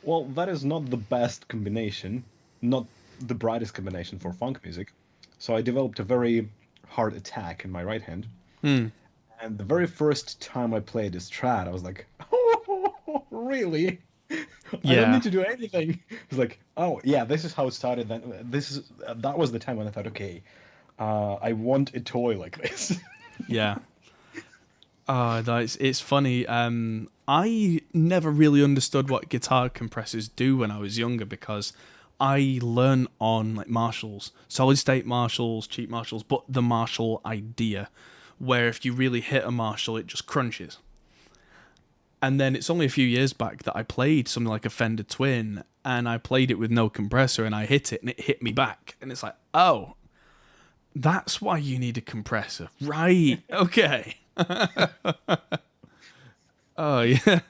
[SPEAKER 1] Well, that is not the best combination, not the brightest combination for funk music. So I developed a very hard attack in my right hand. And the very first time I played a Strat, I was like, oh, really? I don't need to do anything. It's like, oh yeah, this is how it started. Then that was the time when I thought, okay, I want a toy like this.
[SPEAKER 2] Yeah. It's funny. I never really understood what guitar compressors do when I was younger because I learned on like Marshalls, solid state Marshalls, cheap Marshalls, but the Marshall idea, where if you really hit a Marshall, it just crunches. And then it's only a few years back that I played something like a Fender Twin, and I played it with no compressor, and I hit it, and it hit me back. And it's like, oh, that's why you need a compressor. Right, okay. Oh, yeah.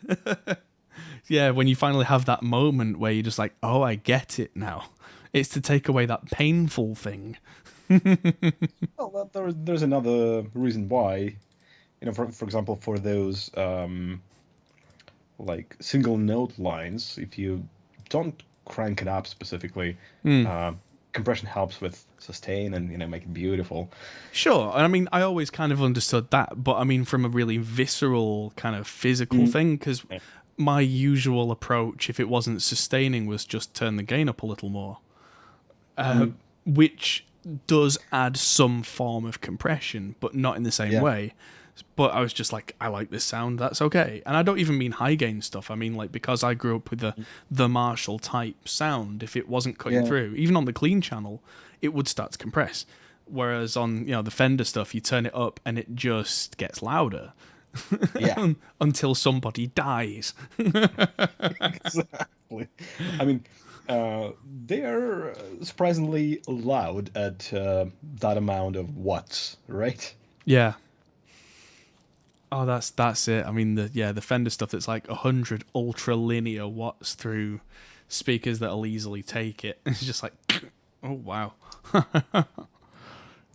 [SPEAKER 2] Yeah, when you finally have that moment where you're just like, oh, I get it now. It's to take away that painful thing.
[SPEAKER 1] Well, there's another reason why. For example, for those like single note lines, if you don't crank it up specifically, compression helps with sustain and make it beautiful.
[SPEAKER 2] Sure, I mean, I always kind of understood that, but I mean from a really visceral kind of physical thing, because my usual approach, if it wasn't sustaining, was just turn the gain up a little more, which does add some form of compression, but not in the same way. But I was just like, I like this sound, that's okay. And I don't even mean high gain stuff. I mean, like, because I grew up with the Marshall type sound, if it wasn't cutting through, even on the clean channel, it would start to compress. Whereas on, the Fender stuff, you turn it up and it just gets louder. Until somebody dies.
[SPEAKER 1] Exactly. I mean, they are surprisingly loud at that amount of watts, right?
[SPEAKER 2] Yeah. Oh, that's it. I mean, the Fender stuff that's like 100 ultra linear watts through speakers that'll easily take it. It's just like, oh wow.
[SPEAKER 1] All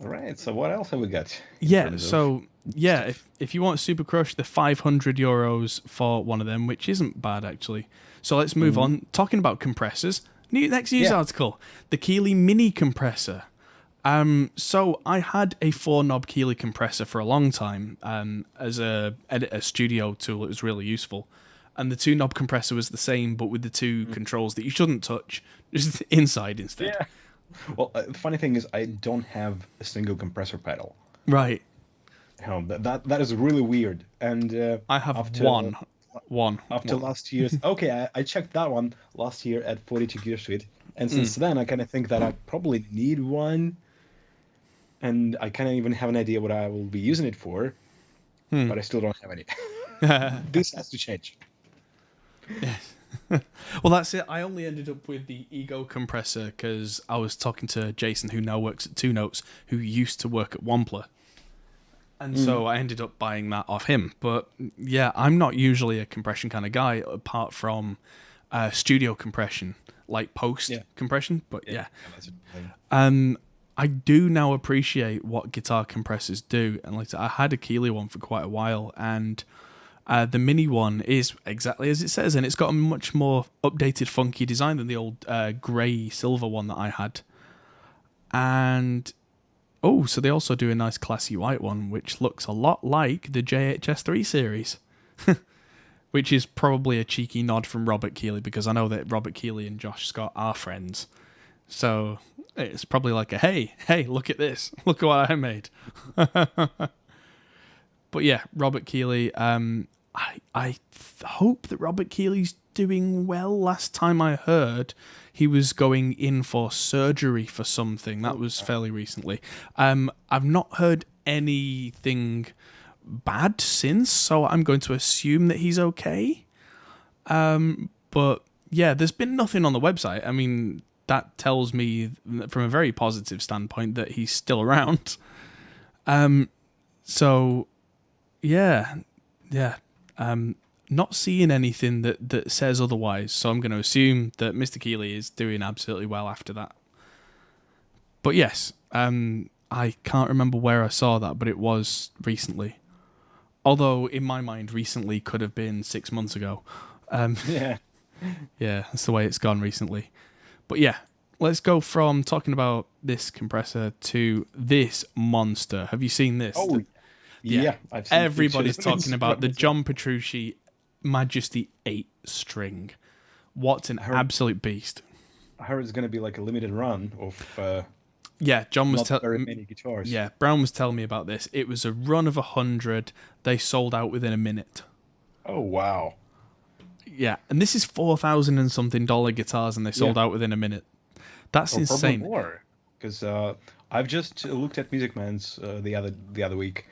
[SPEAKER 1] right. So what else have we got?
[SPEAKER 2] If you want Super Crush, the €500 for one of them, which isn't bad actually. So let's move on. Talking about compressors, next news article, the Keeley Mini Compressor. So I had a 4-knob Keeley compressor for a long time as a studio tool. It was really useful. And the 2-knob compressor was the same, but with the two controls that you shouldn't touch, just inside instead.
[SPEAKER 1] Yeah. Well, the funny thing is I don't have a single compressor pedal.
[SPEAKER 2] Right.
[SPEAKER 1] That is really weird. And
[SPEAKER 2] I have one.
[SPEAKER 1] After last year's... Okay, I checked that one last year at 42 Gear Street. And since then, I kind of think that I probably need one. And I kind of even have an idea what I will be using it for. But I still don't have any. This has to change.
[SPEAKER 2] Yes. Well, that's it. I only ended up with the Ego compressor because I was talking to Jason, who now works at 2 Notes, who used to work at Wampler. And so I ended up buying that off him. But yeah, I'm not usually a compression kind of guy, apart from studio compression, like post compression. But yeah. I do now appreciate what guitar compressors do. And like I had a Keeley one for quite a while, and the mini one is exactly as it says, and it's got a much more updated, funky design than the old grey silver one that I had. And so they also do a nice classy white one, which looks a lot like the JHS3 series, which is probably a cheeky nod from Robert Keeley, because I know that Robert Keeley and Josh Scott are friends. So it's probably like a, hey, look at this. Look at what I made. But yeah, Robert Keeley, I hope that Robert Keeley's doing well. Last time I heard, he was going in for surgery for something. That was fairly recently. I've not heard anything bad since, so I'm going to assume that he's okay. But yeah, there's been nothing on the website. I mean, that tells me from a very positive standpoint that he's still around. So yeah. Not seeing anything that says otherwise, so I'm going to assume that Mr. Keeley is doing absolutely well after that. But yes, I can't remember where I saw that, but it was recently. Although, in my mind, recently could have been 6 months ago. Yeah, that's the way it's gone recently. But yeah, let's go from talking about this compressor to this monster. Have you seen this?
[SPEAKER 1] Oh, yeah. I've seen
[SPEAKER 2] everybody's talking about the John Petrucci Majesty 8-string. What an absolute beast.
[SPEAKER 1] I heard it's going to be like a limited run of
[SPEAKER 2] John was
[SPEAKER 1] very many guitars.
[SPEAKER 2] Yeah, Brown was telling me about this. It was a run of 100. They sold out within a minute.
[SPEAKER 1] Oh, wow.
[SPEAKER 2] Yeah, and this is $4,000 and something guitars, and they sold out within a minute. That's insane.
[SPEAKER 1] Probably more, because I've just looked at Music Man's the other week,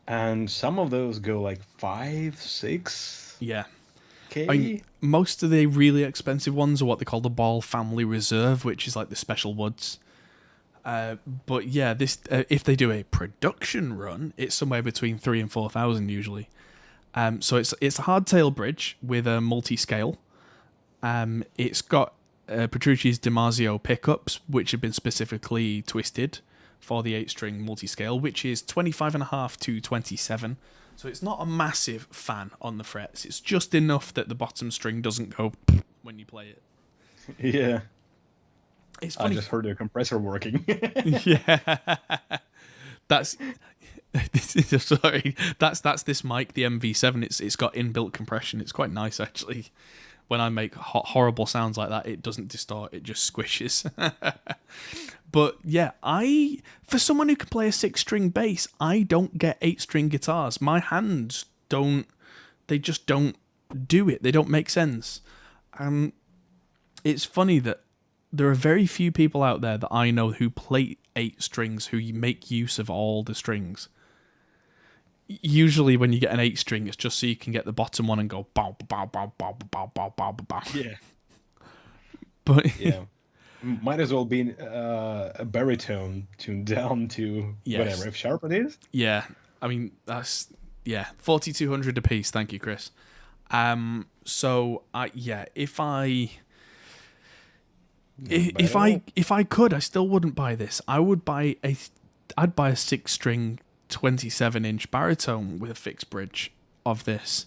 [SPEAKER 1] and some of those go like 5-6.
[SPEAKER 2] Yeah.
[SPEAKER 1] Okay.
[SPEAKER 2] Most of the really expensive ones are what they call the Ball Family Reserve, which is like the special woods. But yeah, this if they do a production run, it's somewhere between 3,000 and 4,000 usually. So it's a hardtail bridge with a multi-scale. It's got Petrucci's DiMarzio pickups, which have been specifically twisted for the 8-string multi-scale, which is 25.5 to 27. So it's not a massive fan on the frets. It's just enough that the bottom string doesn't go when you play it.
[SPEAKER 1] Yeah.
[SPEAKER 2] It's funny.
[SPEAKER 1] I just heard the compressor working.
[SPEAKER 2] Yeah. That's this mic, the MV7. It's got inbuilt compression. It's quite nice actually. When I make horrible sounds like that, it doesn't distort, it just squishes. But yeah, for someone who can play a 6-string bass, I don't get 8-string guitars. My hands just don't do it. They don't make sense. It's funny that there are very few people out there that I know who play 8 strings, who make use of all the strings. Usually when you get an 8-string, it's just so you can get the bottom one and go bow, bow, bow, bow, bow, bow, bow, bow, bow.
[SPEAKER 1] Yeah.
[SPEAKER 2] But
[SPEAKER 1] yeah, might as well be a baritone tuned down to whatever F sharp it is.
[SPEAKER 2] Yeah, I mean that's 4,200 a piece. Thank you, Chris. So if I could, I still wouldn't buy this. I'd buy a 6-string 27-inch baritone with a fixed bridge of this.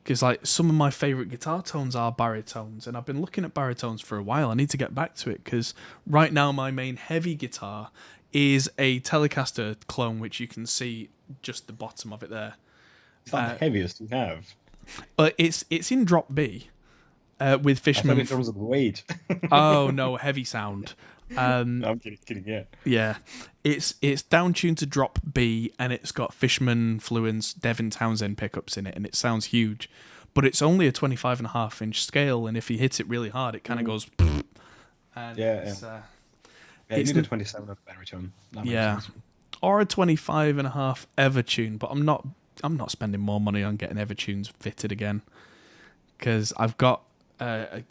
[SPEAKER 2] Because like some of my favourite guitar tones are baritones, and I've been looking at baritones for a while. I need to get back to it because right now my main heavy guitar is a Telecaster clone, which you can see just the bottom of it there.
[SPEAKER 1] It's not the heaviest you have.
[SPEAKER 2] But it's in drop B with Fishman.
[SPEAKER 1] I thought in terms of weight.
[SPEAKER 2] Oh no, heavy sound.
[SPEAKER 1] No, I'm kidding.
[SPEAKER 2] Yeah, it's down tuned to drop B, and it's got Fishman Fluence Devin Townsend pickups in it, and it sounds huge. But it's only a 25.5-inch scale, and if you hit it really hard, it kind of goes. And
[SPEAKER 1] you need a 27 of baritone.
[SPEAKER 2] Yeah, or a 25.5 Evertune, but I'm not spending more money on getting Evertunes fitted again, because I've got a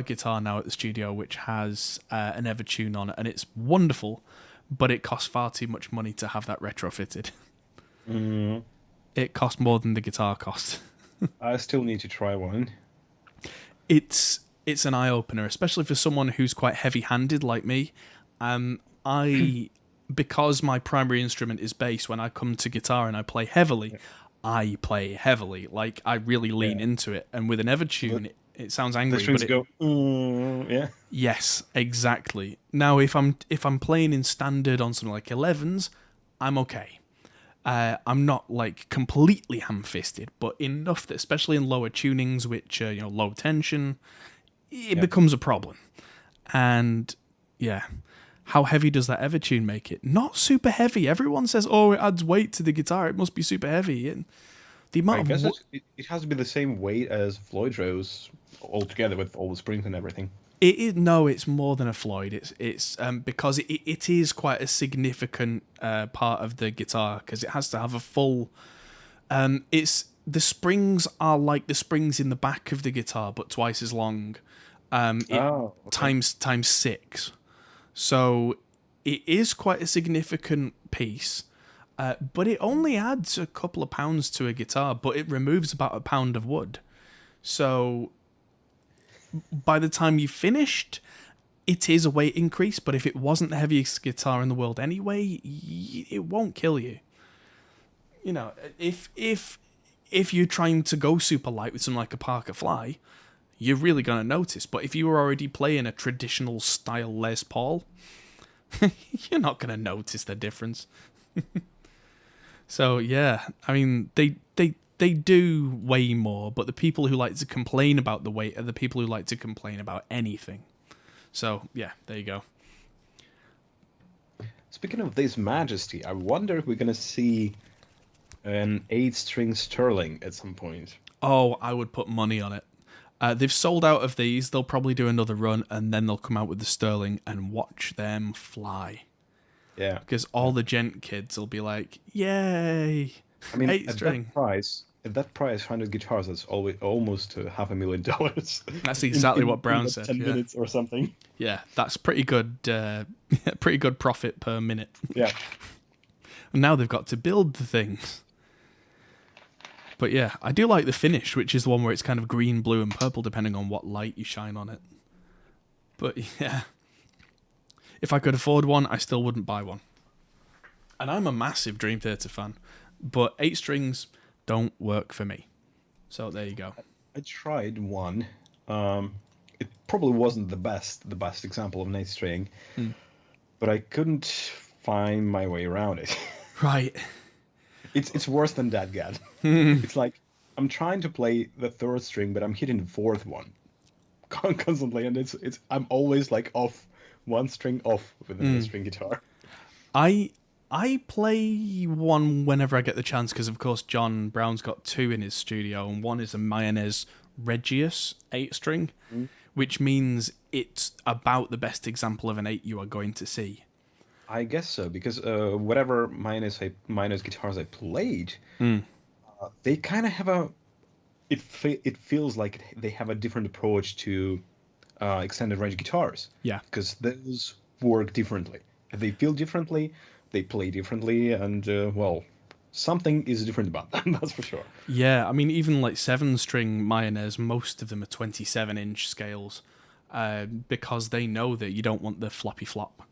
[SPEAKER 2] guitar now at the studio which has an Evertune on it, and it's wonderful, but it costs far too much money to have that retrofitted. It costs more than the guitar cost.
[SPEAKER 1] I still need to try one.
[SPEAKER 2] It's an eye-opener, especially for someone who's quite heavy-handed like me. Because my primary instrument is bass, when I come to guitar and I play heavily, I play heavily. Like, I really lean into it. And with an Evertune, it sounds angry.
[SPEAKER 1] The strings go, yeah.
[SPEAKER 2] Yes, exactly. Now, if I'm playing in standard on something like 11s, I'm okay. I'm not like completely ham-fisted, but enough that, especially in lower tunings, which low tension, it becomes a problem. And yeah, how heavy does that Evertune make it? Not super heavy. Everyone says, "Oh, it adds weight to the guitar. It must be super heavy." And the amount
[SPEAKER 1] it has to be the same weight as Floyd Rose altogether with all the springs and everything.
[SPEAKER 2] It is it's more than a Floyd. It's because it is quite a significant part of the guitar because it has to have a full. It's the springs are like the springs in the back of the guitar, but twice as long. Times 6. So it is quite a significant piece, but it only adds a couple of pounds to a guitar, but it removes about a pound of wood. So by the time you've finished, it is a weight increase, but if it wasn't the heaviest guitar in the world anyway, it won't kill you. If you're trying to go super light with something like a Parker Fly, you're really going to notice. But if you were already playing a traditional style Les Paul, you're not going to notice the difference. So, yeah, I mean, they do way more, but the people who like to complain about the weight are the people who like to complain about anything. So, yeah, there you go.
[SPEAKER 1] Speaking of this Majesty, I wonder if we're going to see an 8-string Sterling at some point.
[SPEAKER 2] Oh, I would put money on it. They've sold out of these. They'll probably do another run, and then they'll come out with the Sterling and watch them fly.
[SPEAKER 1] Yeah.
[SPEAKER 2] Because all the gent kids will be like, yay!
[SPEAKER 1] I mean,
[SPEAKER 2] 8-string.
[SPEAKER 1] At that price, 100 guitars, that's almost $500,000.
[SPEAKER 2] That's exactly what Brown said.
[SPEAKER 1] 10 minutes or something.
[SPEAKER 2] Yeah, that's pretty good. Pretty good profit per minute.
[SPEAKER 1] Yeah.
[SPEAKER 2] And now they've got to build the things. But yeah, I do like the finish, which is the one where it's kind of green, blue, and purple, depending on what light you shine on it. But yeah, if I could afford one, I still wouldn't buy one. And I'm a massive Dream Theater fan, but 8 strings don't work for me. So there you go.
[SPEAKER 1] I tried one. It probably wasn't the best example of an 8-string, but I couldn't find my way around it.
[SPEAKER 2] Right.
[SPEAKER 1] It's worse than that, Gad. It's like I'm trying to play the 3rd string, but I'm hitting the 4th one constantly, and I'm always like off 1 string off with an 8-string guitar.
[SPEAKER 2] I play one whenever I get the chance because, of course, John Brown's got 2 in his studio, and one is a Mayonnaise Regius 8-string, which means it's about the best example of an 8 you are going to see.
[SPEAKER 1] I guess so, because whatever Mayonnaise guitars I played, they kind of have it feels like they have a different approach to extended range guitars.
[SPEAKER 2] Yeah.
[SPEAKER 1] Because those work differently. They feel differently, they play differently, and, well, something is different about them, that's for sure.
[SPEAKER 2] Yeah, I mean, even like 7-string Mayonnaise, most of them are 27-inch scales because they know that you don't want the floppy flop.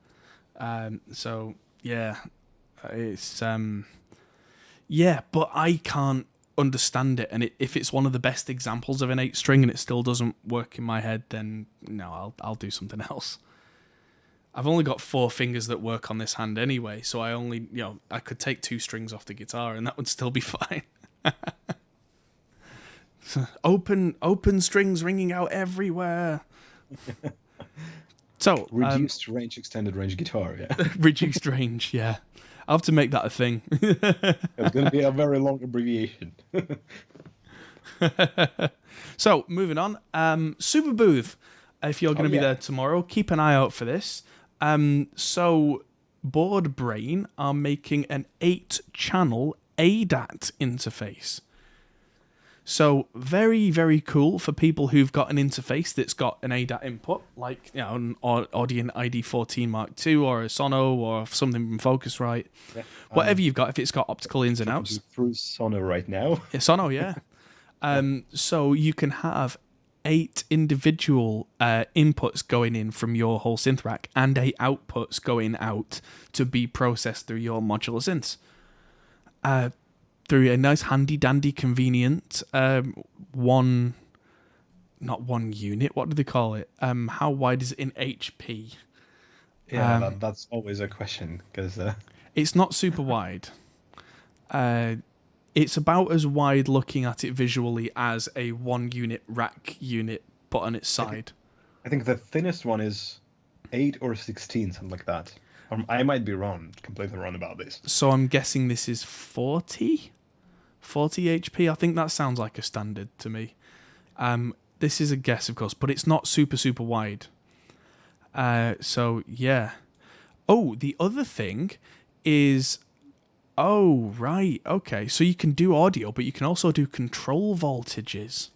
[SPEAKER 2] So, yeah, it's... yeah, but I can't understand it, and if it's one of the best examples of an 8-string and it still doesn't work in my head, then no, I'll do something else. I've only got 4 fingers that work on this hand anyway, so I could take 2 strings off the guitar and that would still be fine. open strings ringing out everywhere. So
[SPEAKER 1] reduced range, extended range guitar, yeah.
[SPEAKER 2] Reduced range, yeah. I'll have to make that a thing.
[SPEAKER 1] It's going to be a very long abbreviation.
[SPEAKER 2] So, moving on. Super Booth. If you're going to be there tomorrow, keep an eye out for this. So, Board Brain are making an 8-channel ADAT interface. So, very, very cool for people who've got an interface that's got an ADAT input, like an Audient ID14 Mark II or a Sono or something from Focusrite. Yeah. Whatever you've got, if it's got optical ins and outs.
[SPEAKER 1] Through Sono right now.
[SPEAKER 2] Yeah, Sono, yeah. So you can have 8 individual inputs going in from your whole synth rack and 8 outputs going out to be processed through your modular synths. Through a nice handy-dandy convenient not one unit, what do they call it? How wide is it in HP?
[SPEAKER 1] Yeah, that's always a question, because...
[SPEAKER 2] It's not super wide. It's about as wide looking at it visually as a 1-unit rack unit put on its side.
[SPEAKER 1] I think the thinnest one is 8 or 16, something like that. I might be completely wrong about this.
[SPEAKER 2] So I'm guessing this is 40 HP. I think that sounds like a standard to me. This is a guess, of course, but it's not super, super wide. So, yeah. Oh, the other thing is... Oh, right, okay. So you can do audio, but you can also do control voltages.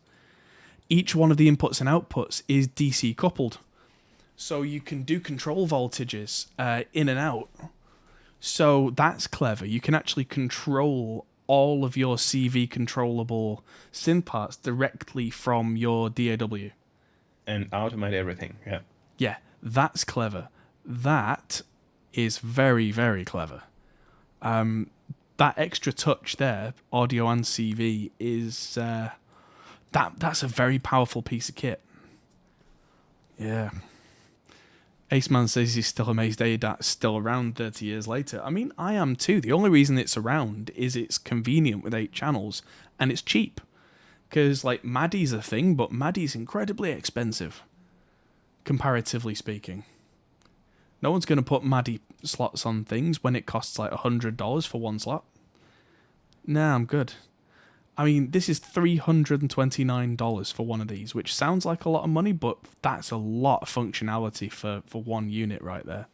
[SPEAKER 2] Each one of the inputs and outputs is DC coupled. So you can do control voltages in and out. So that's clever. You can actually control all of your CV controllable synth parts directly from your DAW.
[SPEAKER 1] And automate everything, yeah.
[SPEAKER 2] Yeah, that's clever. That is very, very clever. That extra touch there, audio and CV, is that's a very powerful piece of kit. Yeah. Aceman says he's still amazed ADAT's still around 30 years later. I mean, I am too. The only reason it's around is it's convenient with 8 channels, and it's cheap. Because, like, MADI's a thing, but MADI's incredibly expensive, comparatively speaking. No one's going to put MADI slots on things when it costs like $100 for one slot. Nah, I'm good. I mean, this is $329 for one of these, which sounds like a lot of money, but that's a lot of functionality for one unit right there.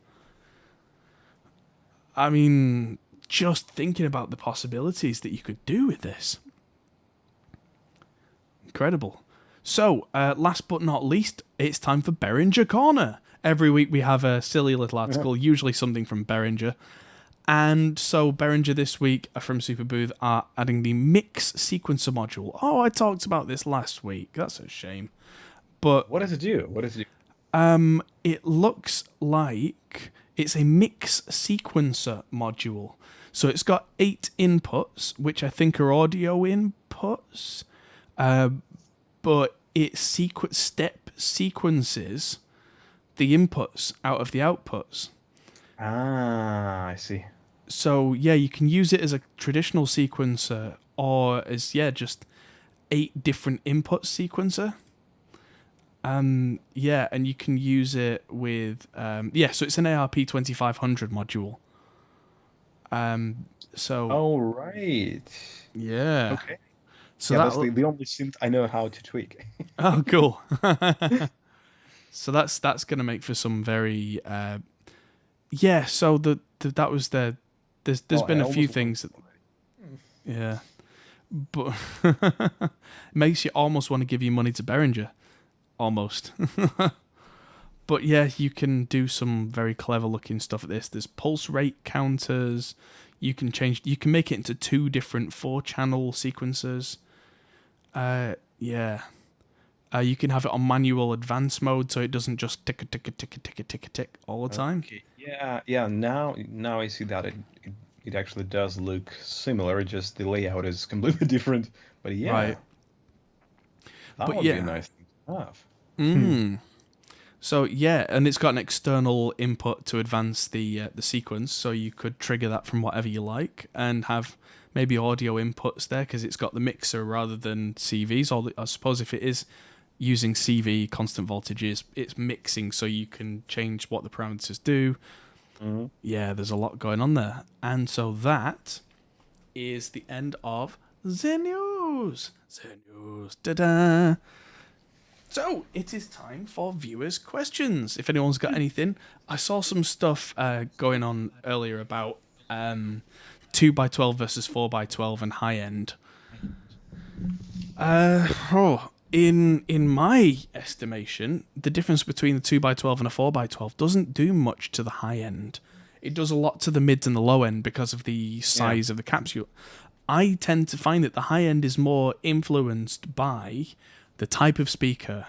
[SPEAKER 2] I mean, just thinking about the possibilities that you could do with this. Incredible. So, last but not least, it's time for Behringer Corner. Every week we have a silly little article, usually something from Behringer. And so Behringer this week from Superbooth are adding the Mix Sequencer module. Oh, I talked about this last week. That's a shame. But
[SPEAKER 1] what does it do?
[SPEAKER 2] It looks like it's a Mix Sequencer module. So it's got 8 inputs, which I think are audio inputs. But it step sequences the inputs out of the outputs.
[SPEAKER 1] Ah, I see.
[SPEAKER 2] So, yeah, you can use it as a traditional sequencer or as, just 8 different input sequencer. Yeah, and you can use it with... so it's an ARP 2500 module. So...
[SPEAKER 1] Oh, right.
[SPEAKER 2] Yeah.
[SPEAKER 1] Okay.
[SPEAKER 2] So
[SPEAKER 1] that's the only synth I know how to tweak.
[SPEAKER 2] Oh, cool. So that's going to make for some very... so that was the... There's been a few things... Yeah. But it makes you almost want to give your money to Behringer. Almost. But yeah, you can do some very clever looking stuff at this. There's pulse rate counters. You can make it into 2 different 4-channel sequencers. Yeah. You can have it on manual advanced mode, so it doesn't just tick a tick a tick a tick a tick a tick all the time.
[SPEAKER 1] Okay. Yeah. Now I see that it actually does look similar. Just the layout is completely different. But yeah,
[SPEAKER 2] right.
[SPEAKER 1] That would be a nice thing to have.
[SPEAKER 2] So yeah, and it's got an external input to advance the sequence, so you could trigger that from whatever you like, and have maybe audio inputs there because it's got the mixer rather than CVs. Or I suppose if it is using CV constant voltages, it's mixing, so you can change what the parameters do. Yeah, there's a lot going on there, and so that is the end of the news. The news, da-da. So, it is time for viewers' questions. If anyone's got anything, I saw some stuff going on earlier about 2x12 versus 4x12 and high end. In my estimation, the difference between the 2x12 and a 4x12 doesn't do much to the high end. It does a lot to the mids and the low end because of the size of the capsule. I tend to find that the high end is more influenced by the type of speaker.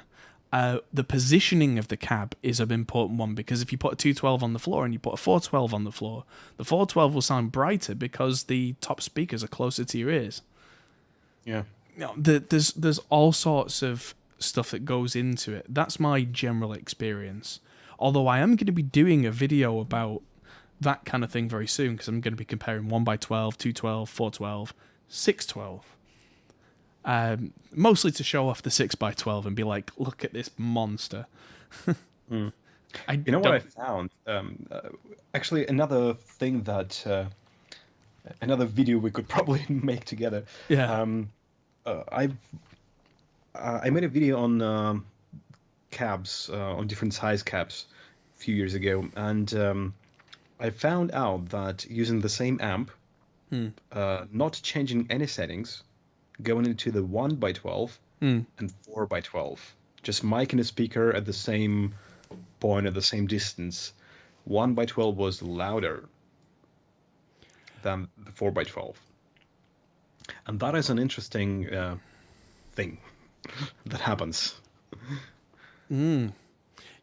[SPEAKER 2] The positioning of the cab is an important one, because if you put a 212 on the floor and you put a 412 on the floor, the 412 will sound brighter because the top speakers are closer to your ears.
[SPEAKER 1] Yeah.
[SPEAKER 2] There's all sorts of stuff that goes into it. That's my general experience. Although I am going to be doing a video about that kind of thing very soon, because I'm going to be comparing 1x12, 212, 412, 612. Mostly to show off the 6x12 and be like, look at this monster.
[SPEAKER 1] You know what I found? Actually, another thing that another video we could probably make together.
[SPEAKER 2] Yeah.
[SPEAKER 1] I made a video on cabs, on different size cabs, a few years ago, and I found out that using the same amp, not changing any settings, going into the 1x12 and 4x12, just miking a speaker at the same point, at the same distance, 1x12 was louder than the 4x12. And that is an interesting thing that happens.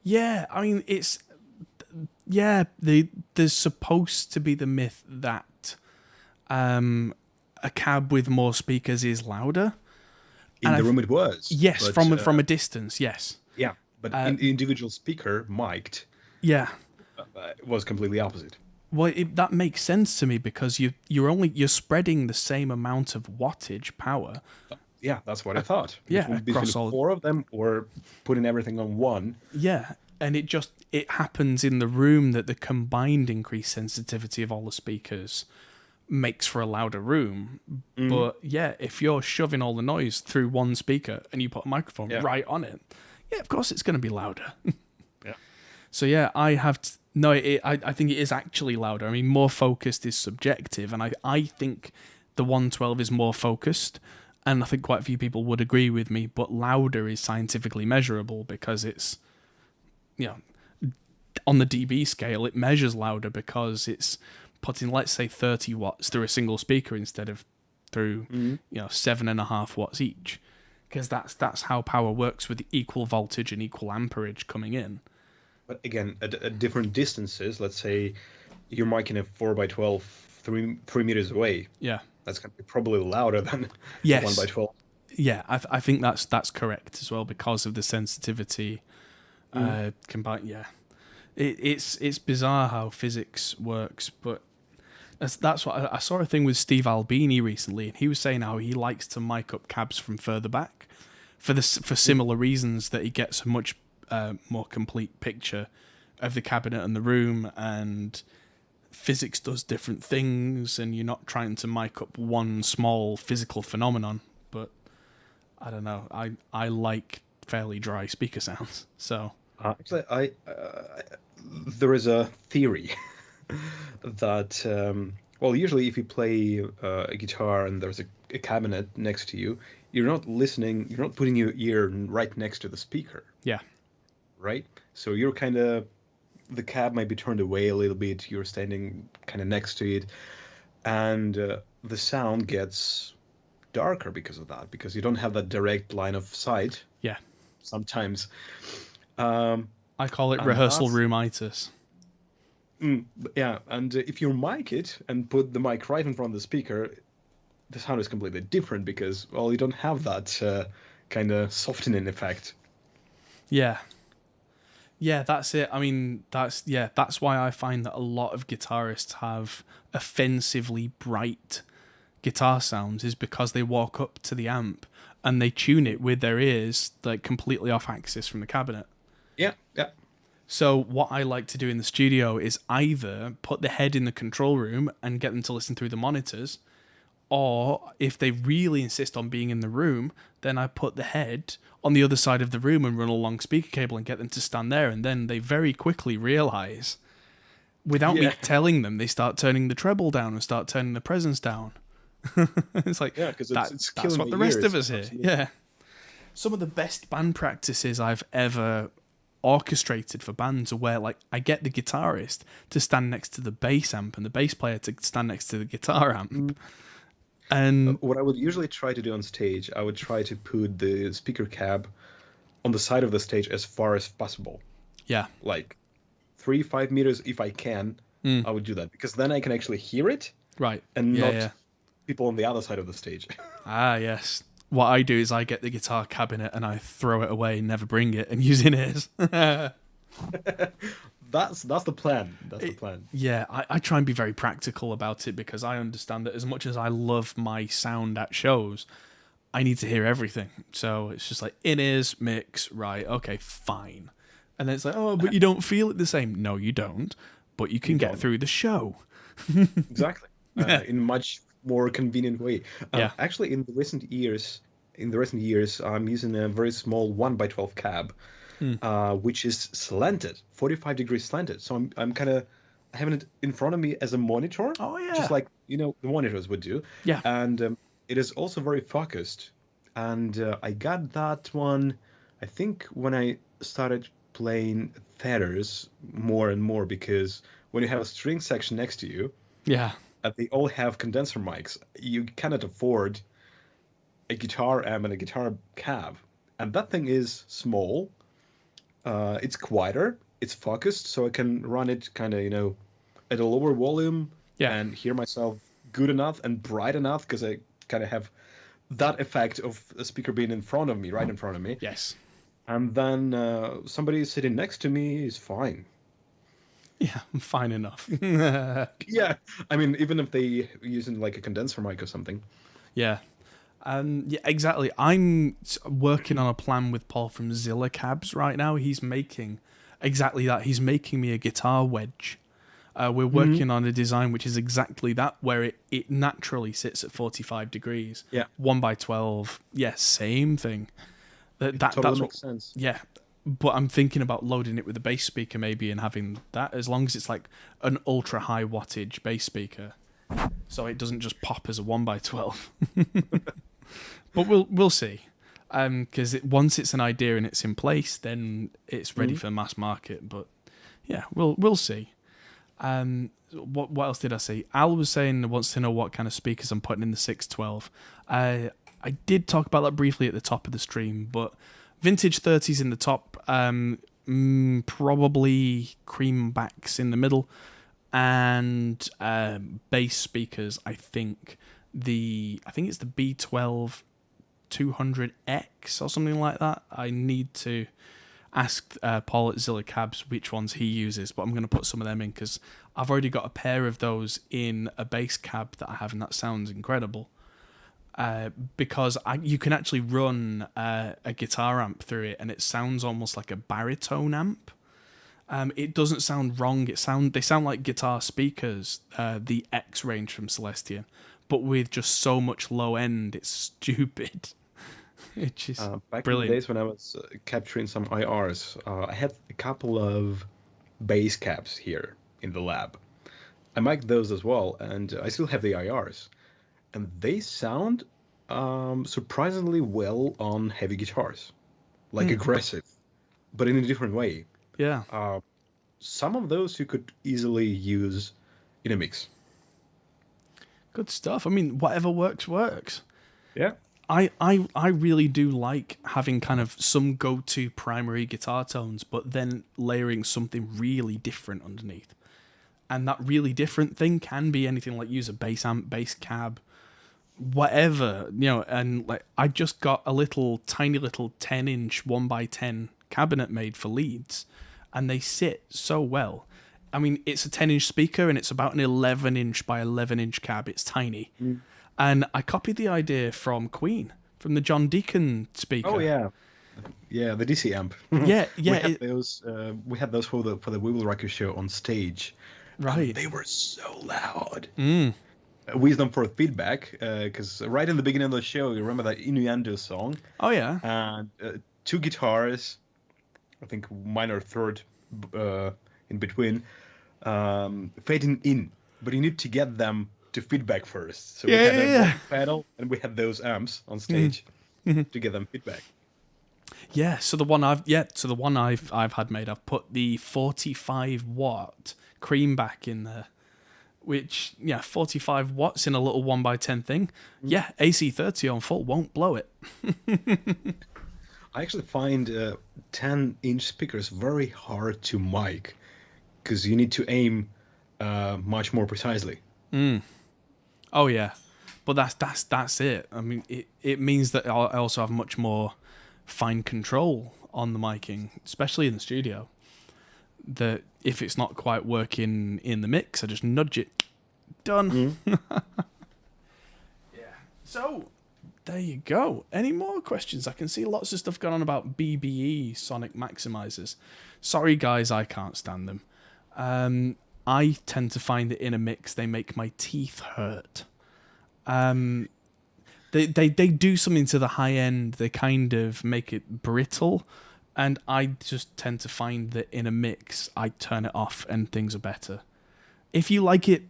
[SPEAKER 2] Yeah, I mean, there's supposed to be the myth that a cab with more speakers is louder.
[SPEAKER 1] In the room it was.
[SPEAKER 2] Yes, but, from a distance, yes.
[SPEAKER 1] Yeah, but the individual speaker mic'd.
[SPEAKER 2] Yeah.
[SPEAKER 1] Was completely opposite.
[SPEAKER 2] Well, that makes sense to me, because you're spreading the same amount of wattage power.
[SPEAKER 1] Yeah, that's what I thought.
[SPEAKER 2] Yeah,
[SPEAKER 1] across all 4 of them, or putting everything on one.
[SPEAKER 2] Yeah, and it happens in the room that the combined increased sensitivity of all the speakers makes for a louder room. But yeah, if you're shoving all the noise through one speaker and you put a microphone right on it, yeah, of course it's going to be louder.
[SPEAKER 1] Yeah.
[SPEAKER 2] So yeah, I think it is actually louder. I mean, more focused is subjective, and I think the 112 is more focused, and I think quite a few people would agree with me, but louder is scientifically measurable, because it's, on the dB scale, it measures louder because it's putting, let's say, 30 watts through a single speaker instead of through 7.5 watts each, because that's how power works, with equal voltage and equal amperage coming in.
[SPEAKER 1] But again, at different distances, let's say you're miking a 4x12 3 meters away.
[SPEAKER 2] Yeah,
[SPEAKER 1] that's going to be probably louder than 1x12.
[SPEAKER 2] Yeah, I think that's correct as well, because of the sensitivity combined. Yeah, it's bizarre how physics works, but that's what I saw a thing with Steve Albini recently, and he was saying how he likes to mic up cabs from further back for similar reasons, that he gets a much more complete picture of the cabinet and the room, and physics does different things, and you're not trying to mic up one small physical phenomenon. But I don't know, I like fairly dry speaker sounds. So
[SPEAKER 1] actually, there is a theory that usually if you play a guitar and there's a cabinet next to you, you're not putting your ear right next to the speaker.
[SPEAKER 2] Yeah.
[SPEAKER 1] right? So you're kind of, the cab might be turned away a little bit. You're standing kind of next to it, and the sound gets darker because of that, because you don't have that direct line of sight.
[SPEAKER 2] Yeah.
[SPEAKER 1] Sometimes.
[SPEAKER 2] I call it rehearsal roomitis.
[SPEAKER 1] Yeah, and if you mic it and put the mic right in front of the speaker, the sound is completely different because, well, you don't have that kind of softening effect.
[SPEAKER 2] Yeah. Yeah, that's it. I mean, that's why I find that a lot of guitarists have offensively bright guitar sounds, is because they walk up to the amp and they tune it with their ears like completely off axis from the cabinet.
[SPEAKER 1] Yeah.
[SPEAKER 2] So what I like to do in the studio is either put the head in the control room and get them to listen through the monitors, or if they really insist on being in the room, then I put the head on the other side of the room and run a long speaker cable and get them to stand there, and then they very quickly realize, without me telling them, they start turning the treble down and start turning the presence down. It's like,
[SPEAKER 1] because it's
[SPEAKER 2] that's what the rest of us hear. Yeah. Some of the best band practices I've ever orchestrated for bands are where, like, I get the guitarist to stand next to the bass amp and the bass player to stand next to the guitar amp. And
[SPEAKER 1] what I would usually try to do on stage, I would try to put the speaker cab on the side of the stage as far as possible.
[SPEAKER 2] Yeah.
[SPEAKER 1] Like 3-5 meters if I can, I would do that, because then I can actually hear it.
[SPEAKER 2] Right.
[SPEAKER 1] And not people on the other side of the stage.
[SPEAKER 2] Ah, yes. What I do is I get the guitar cabinet and I throw it away, never bring it, and use in-ears.
[SPEAKER 1] That's the plan. That's the plan.
[SPEAKER 2] Yeah, I try and be very practical about it, because I understand that as much as I love my sound at shows, I need to hear everything. So it's just like, in-ears, mix, right, okay, fine. And then it's like, oh, but you don't feel it the same. No, you don't. But you can get through the show.
[SPEAKER 1] Exactly. In a much more convenient way. Actually, in the recent years, I'm using a very small 1x12 cab, which is slanted, 45 degrees slanted. So I'm kind of having it in front of me as a monitor.
[SPEAKER 2] Oh yeah.
[SPEAKER 1] Just like the monitors would do.
[SPEAKER 2] Yeah.
[SPEAKER 1] And it is also very focused. And I got that one, I think, when I started playing theaters more and more, because when you have a string section next to you, they all have condenser mics. You cannot afford a guitar amp and a guitar cab, and that thing is small. It's quieter. It's focused, so I can run it kind of at a lower volume and hear myself good enough and bright enough, because I kind of have that effect of a speaker being in front of me, right in front of me.
[SPEAKER 2] Yes.
[SPEAKER 1] And then somebody sitting next to me is fine.
[SPEAKER 2] Yeah, I'm fine enough.
[SPEAKER 1] Yeah, I mean, even if they using like a condenser mic or something.
[SPEAKER 2] Yeah. Yeah, exactly. I'm working on a plan with Paul from Zilla Cabs right now. He's making exactly that. He's making me a guitar wedge. We're working on a design which is exactly that, where it naturally sits at 45 degrees.
[SPEAKER 1] Yeah.
[SPEAKER 2] 1x12. Yeah, same thing.
[SPEAKER 1] Totally
[SPEAKER 2] that's
[SPEAKER 1] makes sense.
[SPEAKER 2] Yeah. But I'm thinking about loading it with a bass speaker maybe, and having that, as long as it's like an ultra high wattage bass speaker, so it doesn't just pop as a 1x12. But we'll see, because once it's an idea and it's in place, then it's ready for mass market. But yeah, we'll see. What else did I say? Al was saying wants to know what kind of speakers I'm putting in the 612. I did talk about that briefly at the top of the stream, but vintage 30s in the top, probably cream backs in the middle, and bass speakers. I think it's the B12 200X or something like that. I need to ask Paul at Zilla Cabs which ones he uses, but I'm going to put some of them in, because I've already got a pair of those in a bass cab that I have, and that sounds incredible. Because you can actually run a guitar amp through it, and it sounds almost like a baritone amp. It doesn't sound wrong. They sound like guitar speakers, the X range from Celestion, but with just so much low end, it's stupid. It's just
[SPEAKER 1] back
[SPEAKER 2] brilliant.
[SPEAKER 1] in the days when I was capturing some IRs, I had a couple of bass cabs here in the lab. I mic'd those as well, and I still have the IRs. And they sound surprisingly well on heavy guitars, like aggressive. but in a different way.
[SPEAKER 2] Yeah.
[SPEAKER 1] Some of those you could easily use in a mix.
[SPEAKER 2] Good stuff. I mean, whatever works, works.
[SPEAKER 1] Yeah.
[SPEAKER 2] I really do like having kind of some go-to primary guitar tones, but then layering something really different underneath. And that really different thing can be anything, like use a bass amp, bass cab, whatever, and like I just got a tiny little 10-inch 1x10 cabinet made for leads, and they sit so well. I mean, it's a 10-inch speaker and it's about an 11-inch by 11-inch cab. It's tiny. And I copied the idea from Queen, from the John Deacon speaker.
[SPEAKER 1] Oh yeah, yeah, the DC amp.
[SPEAKER 2] Yeah.
[SPEAKER 1] We had those for the We Will Rock You show on stage.
[SPEAKER 2] Right.
[SPEAKER 1] And they were so loud. We used them for feedback because right in the beginning of the show, you remember that Innuendo song?
[SPEAKER 2] Oh yeah.
[SPEAKER 1] And 2 guitars, I think minor third in between, fading in, but you need to get them to feedback first. So we had a pedal and we had those amps on stage to get them feedback.
[SPEAKER 2] Yeah, so the one I've had made, I've put the 45-watt cream back in there, which 45 watts in a little 1x10 thing. Yeah, AC30 on full won't blow it.
[SPEAKER 1] I actually find 10-inch speakers very hard to mic because you need to aim much more precisely.
[SPEAKER 2] Oh yeah, but that's it. I mean, it means that I also have much more fine control on the miking, especially in the studio. That if it's not quite working in the mix, I just nudge it. Done. Yeah. So there you go. Any more questions? I can see lots of stuff going on about BBE sonic maximizers. Sorry guys, I can't stand them. I tend to find that in a mix they make my teeth hurt. They do something to the high end. They kind of make it brittle, and I just tend to find that in a mix I turn it off and things are better. If you like it,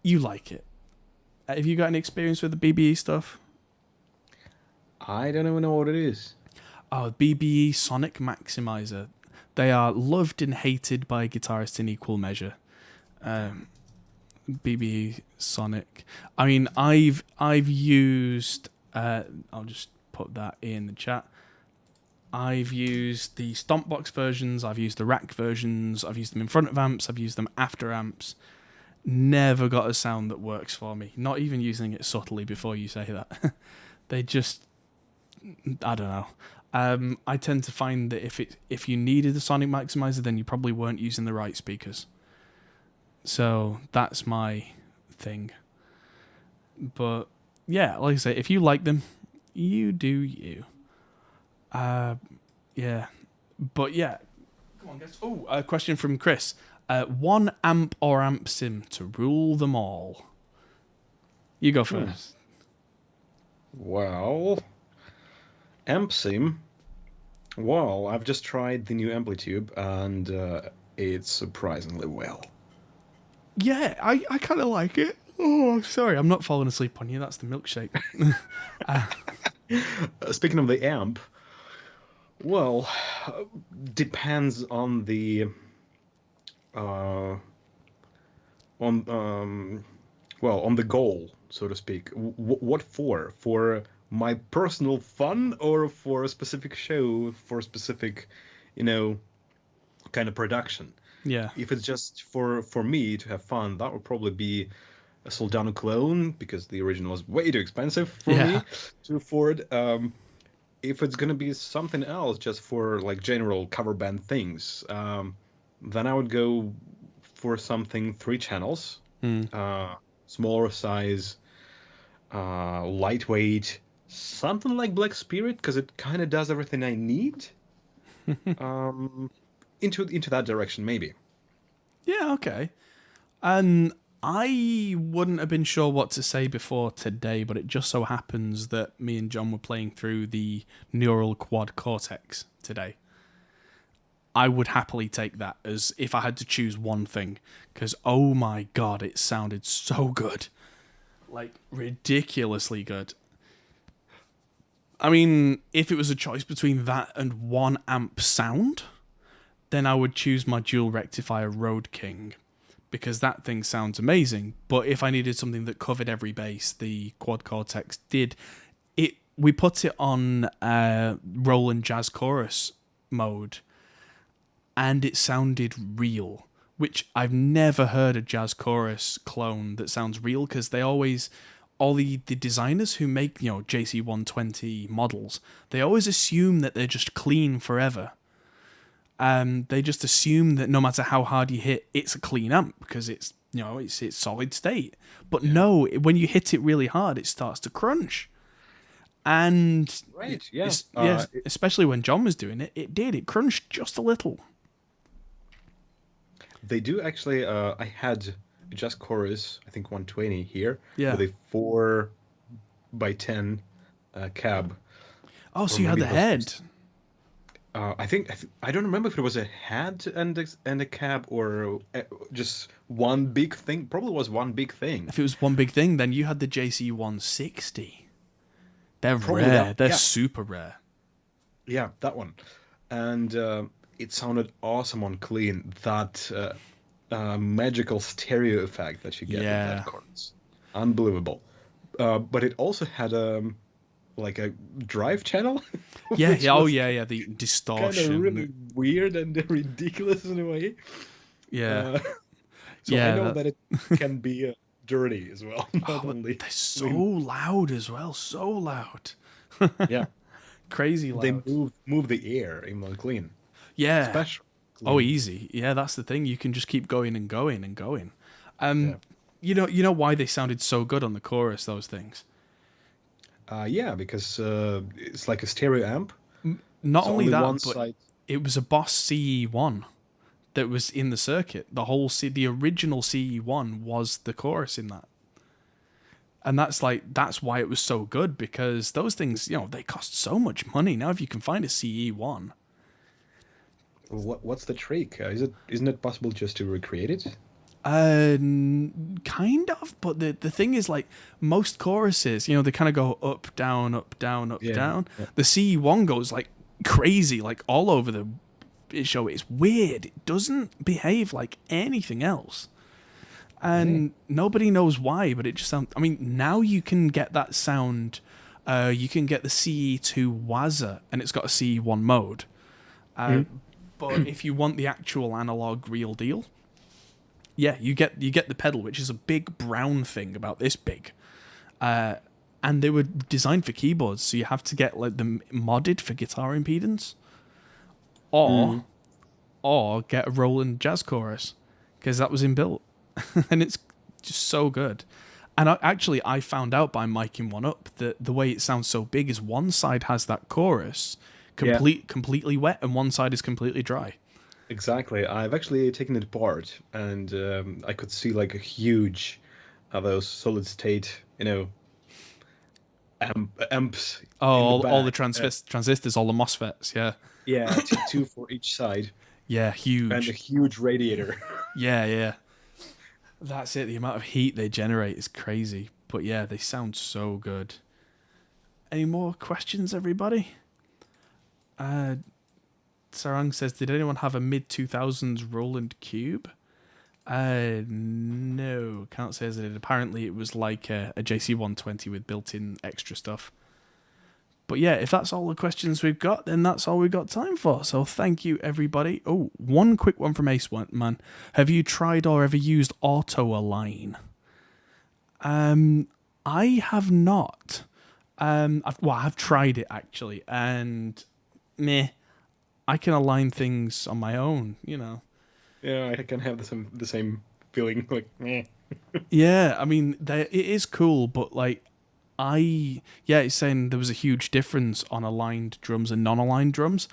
[SPEAKER 2] you like it. Have you got any experience with the BBE stuff?
[SPEAKER 1] I don't even know what it is.
[SPEAKER 2] Oh, BBE Sonic Maximizer. They are loved and hated by guitarists in equal measure. BBE Sonic. I mean, I've used. I'll just put that in the chat. I've used the Stompbox versions. I've used the rack versions. I've used them in front of amps. I've used them after amps. Never got a sound that works for me. Not even using it subtly before you say that. They just. I don't know. I tend to find that if you needed a sonic maximizer, then you probably weren't using the right speakers. So that's my thing. But yeah, like I say, if you like them, you do you. Yeah. But yeah. Come on, guys. Oh, a question from Chris. 1 amp or amp sim to rule them all. You go first.
[SPEAKER 1] Well, amp sim. Well, I've just tried the new Amplitude and it's surprisingly well.
[SPEAKER 2] Yeah, I kind of like it. Oh, sorry, I'm not falling asleep on you. That's the milkshake.
[SPEAKER 1] Speaking of the amp, well, depends on the on the goal, so to speak. What for? For my personal fun or for a specific show, for a specific, kind of production?
[SPEAKER 2] Yeah.
[SPEAKER 1] If it's just for me to have fun, that would probably be a Soldano clone, because the original was way too expensive for me to afford. If it's going to be something else just for like general cover band things, then I would go for something 3 channels, smaller size, lightweight, something like Black Spirit, because it kind of does everything I need. Into that direction, maybe.
[SPEAKER 2] Yeah, okay. And I wouldn't have been sure what to say before today, but it just so happens that me and John were playing through the Neural Quad Cortex today. I would happily take that as if I had to choose one thing, because oh my god, it sounded so good. Like, ridiculously good. I mean, if it was a choice between that and 1 amp sound, then I would choose my dual rectifier Road King, because that thing sounds amazing. But if I needed something that covered every bass, the Quad Cortex did. We put it on Roland Jazz Chorus mode, and it sounded real, which I've never heard a Jazz Chorus clone that sounds real, because they always, all the designers who make, JC120 models, they always assume that they're just clean forever. They just assume that no matter how hard you hit, it's a clean amp, because it's solid state. But no, when you hit it really hard, it starts to crunch. And
[SPEAKER 1] right, yeah,
[SPEAKER 2] especially when John was doing it, it crunched just a little.
[SPEAKER 1] They do actually. I had Jazz Chorus, I think 120 here, with a 4x10 cab.
[SPEAKER 2] Oh, so you had the head.
[SPEAKER 1] I think I don't remember if it was a head and a cab, or just one big thing. Probably was one big thing.
[SPEAKER 2] If it was one big thing, then you had the JC160. They're
[SPEAKER 1] probably
[SPEAKER 2] rare. They're super rare.
[SPEAKER 1] Yeah, that one. And it sounded awesome on clean. That magical stereo effect that you get with that chorus. Unbelievable. But it also had like a drive channel.
[SPEAKER 2] The distortion.
[SPEAKER 1] Kind of really weird and ridiculous in a way.
[SPEAKER 2] Yeah.
[SPEAKER 1] I know that it can be dirty as well.
[SPEAKER 2] They're so loud as well. So loud.
[SPEAKER 1] Yeah.
[SPEAKER 2] Crazy loud.
[SPEAKER 1] They move the air in one clean.
[SPEAKER 2] Yeah.
[SPEAKER 1] Special. Clean.
[SPEAKER 2] Oh, easy. Yeah, that's the thing. You can just keep going and going and going. You know why they sounded so good on the chorus, those things?
[SPEAKER 1] Because it's like a stereo amp.
[SPEAKER 2] Not only that, but it was a Boss CE1 that was in the circuit. The original CE1 was the chorus in that. And that's why it was so good, because those things, they cost so much money. Now if you can find a CE1.
[SPEAKER 1] What's the trick? Isn't it possible just to recreate it?
[SPEAKER 2] Kind of, but the thing is, like, most choruses, they kind of go up, down, up, down, up, down. Yeah. The CE1 goes like crazy, like all over the show. It's weird. It doesn't behave like anything else. And nobody knows why, but it just sounds... I mean, now you can get that sound. You can get the CE2 Waza, and it's got a CE1 mode. But if you want the actual analog real deal, you get the pedal, which is a big brown thing about this big. And they were designed for keyboards, so you have to get like them modded for guitar impedance. Or get a Roland Jazz Chorus, because that was inbuilt. And it's just so good. And I found out by miking one up that the way it sounds so big is one side has that chorus completely wet and one side is completely dry.
[SPEAKER 1] Exactly. I've actually taken it apart, and I could see like a huge those solid state, amps.
[SPEAKER 2] All the transistors, all the MOSFETs, yeah.
[SPEAKER 1] Yeah, two for each side.
[SPEAKER 2] Yeah, huge.
[SPEAKER 1] And a huge radiator.
[SPEAKER 2] Yeah. That's it. The amount of heat they generate is crazy. But yeah, they sound so good. Any more questions, everybody? Sarang says, did anyone have a mid-2000s Roland Cube? No, can't say as it did. Apparently it was like a JC120 with built-in extra stuff. But yeah, if that's all the questions we've got, then that's all we've got time for. So thank you, everybody. Oh, one quick one from Ace Man. Have you tried or ever used Auto Align? I have not. I've tried it, actually, and meh. I can align things on my own,
[SPEAKER 1] Yeah, I can have the same feeling, like, meh.
[SPEAKER 2] Yeah, I mean, it is cool, but, like, it's saying there was a huge difference on aligned drums and non-aligned drums.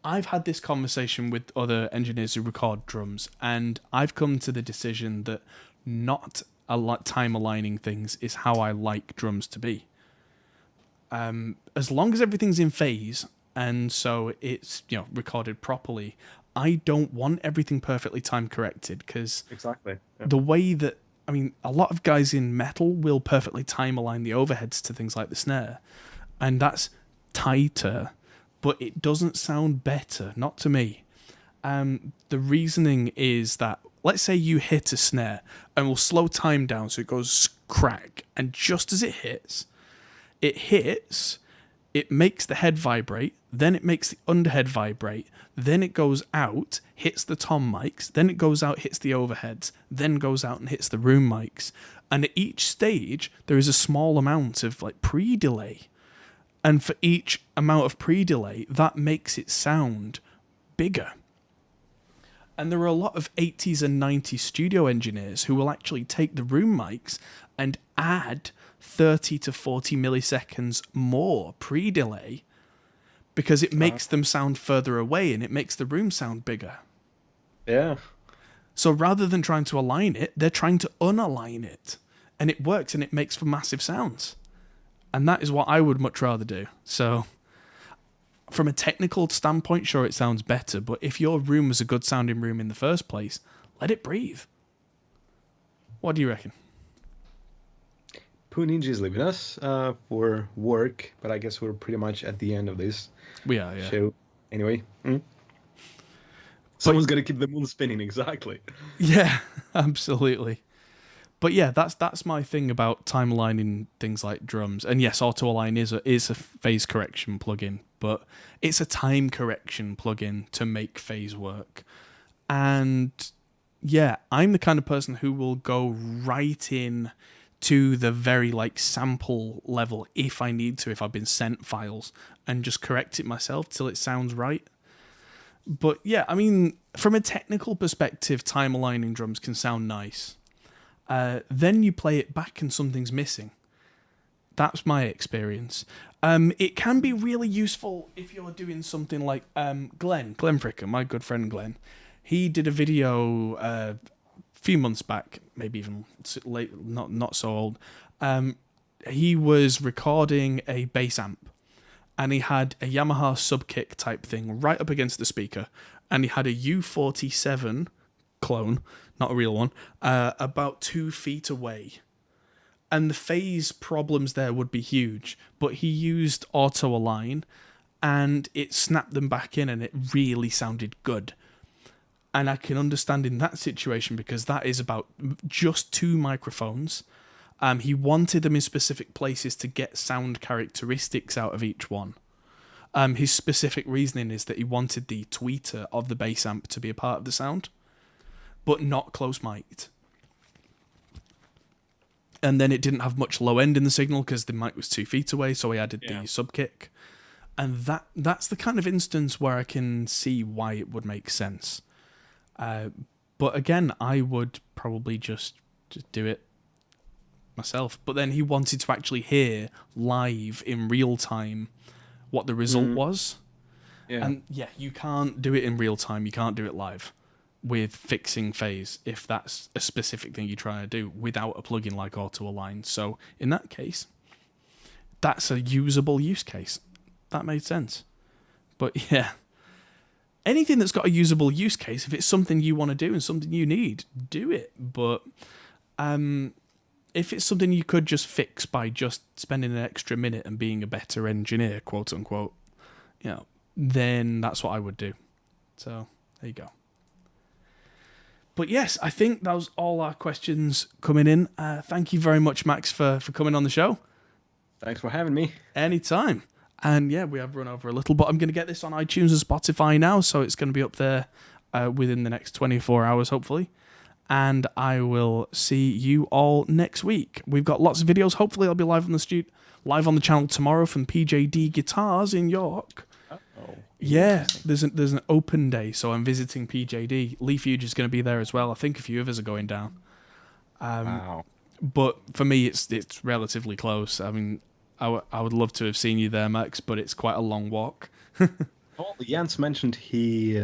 [SPEAKER 2] I've had this conversation with other engineers who record drums, and I've come to the decision that not time aligning things is how I like drums to be. As long as everything's in phase, and so it's recorded properly, I don't want everything perfectly time corrected, because the way that a lot of guys in metal will perfectly time align the overheads to things like the snare, and that's tighter, but it doesn't sound better, not to me. The reasoning is that, let's say you hit a snare, and we'll slow time down so it goes crack, and just as it hits, it makes the head vibrate, then it makes the underhead vibrate, then it goes out, hits the tom mics, then it goes out, hits the overheads, then goes out and hits the room mics. And at each stage, there is a small amount of like pre-delay. And for each amount of pre-delay, that makes it sound bigger. And there are a lot of 80s and 90s studio engineers who will actually take the room mics and add 30 to 40 milliseconds more pre-delay because it makes them sound further away and it makes the room sound bigger.
[SPEAKER 1] Yeah.
[SPEAKER 2] So rather than trying to align it, they're trying to unalign it. And it works and it makes for massive sounds. And that is what I would much rather do. So from a technical standpoint, sure, it sounds better. But if your room was a good sounding room in the first place, let it breathe. What do you reckon?
[SPEAKER 1] Pooh Ninja is leaving us for work, but I guess we're pretty much at the end of this show. Anyway. Someone's got to keep the moon spinning, exactly.
[SPEAKER 2] Yeah, absolutely. But yeah, that's my thing about time aligning things like drums. And yes, auto align is a phase correction plugin, but it's a time correction plugin to make phase work. And yeah, I'm the kind of person who will go right in to the very like sample level if I need to, if I've been sent files, and just correct it myself till it sounds right. But yeah, I mean, from a technical perspective, time aligning drums can sound nice. Then you play it back and something's missing. That's my experience. It can be really useful if you're doing something like Glenn Fricker, my good friend Glenn. He did a video a few months back, maybe even late, not so old. He was recording a bass amp, and he had a Yamaha sub-kick type thing right up against the speaker, and he had a U47 clone, not a real one, about 2 feet away. And the phase problems there would be huge, but he used auto align, and it snapped them back in, and it really sounded good. And I can understand in that situation because that is about just 2 microphones. He wanted them in specific places to get sound characteristics out of each one. His specific reasoning is that he wanted the tweeter of the bass amp to be a part of the sound, but not close mic'd. And then it didn't have much low end in the signal because the mic was 2 feet away, so he added the sub kick. And that's the kind of instance where I can see why it would make sense. But again, I would probably just do it myself. But then he wanted to actually hear live in real time what the result was. Yeah. And yeah, you can't do it in real time. You can't do it live with fixing phase if that's a specific thing you're trying to do without a plugin like Auto Align. So in that case, that's a usable use case. That made sense. But yeah, anything that's got a usable use case, if it's something you want to do and something you need, do it. But if it's something you could just fix by just spending an extra minute and being a better engineer, quote unquote, then that's what I would do. So there you go. But yes, I think that was all our questions coming in. Thank you very much, Max, for coming on the show.
[SPEAKER 1] Thanks for having me.
[SPEAKER 2] Anytime. And yeah, we have run over a little, but I'm going to get this on iTunes and Spotify now, so it's going to be up there within the next 24 hours, hopefully. And I will see you all next week. We've got lots of videos. Hopefully, I'll be live on the channel tomorrow from PJD Guitars in York. Uh-oh. Yeah, there's an open day, so I'm visiting PJD. Lee Fuge is going to be there as well. I think a few others are going down.
[SPEAKER 1] Wow.
[SPEAKER 2] But for me, it's relatively close. I mean, I would love to have seen you there, Max, but it's quite a long walk.
[SPEAKER 1] Well, Jens mentioned he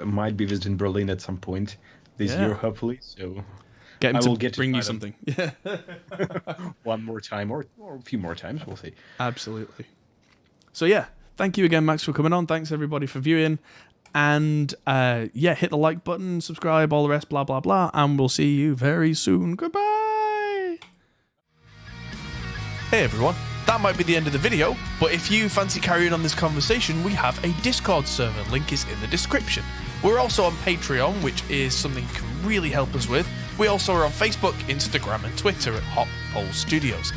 [SPEAKER 1] might be visiting Berlin at some point this year, hopefully. So
[SPEAKER 2] get him to bring you something. Yeah.
[SPEAKER 1] One more time or a few more times, we'll see.
[SPEAKER 2] Absolutely. So yeah, thank you again, Max, for coming on. Thanks everybody for viewing. And hit the like button, subscribe, all the rest, blah, blah, blah. And we'll see you very soon. Goodbye.
[SPEAKER 3] Hey everyone.
[SPEAKER 2] that might be the end of the video, but if you fancy carrying on this conversation, we have a Discord server. Link is in the description. We're also on Patreon, which is something you can really help us with. We also are on Facebook, Instagram, and Twitter at Hop Pole Studios.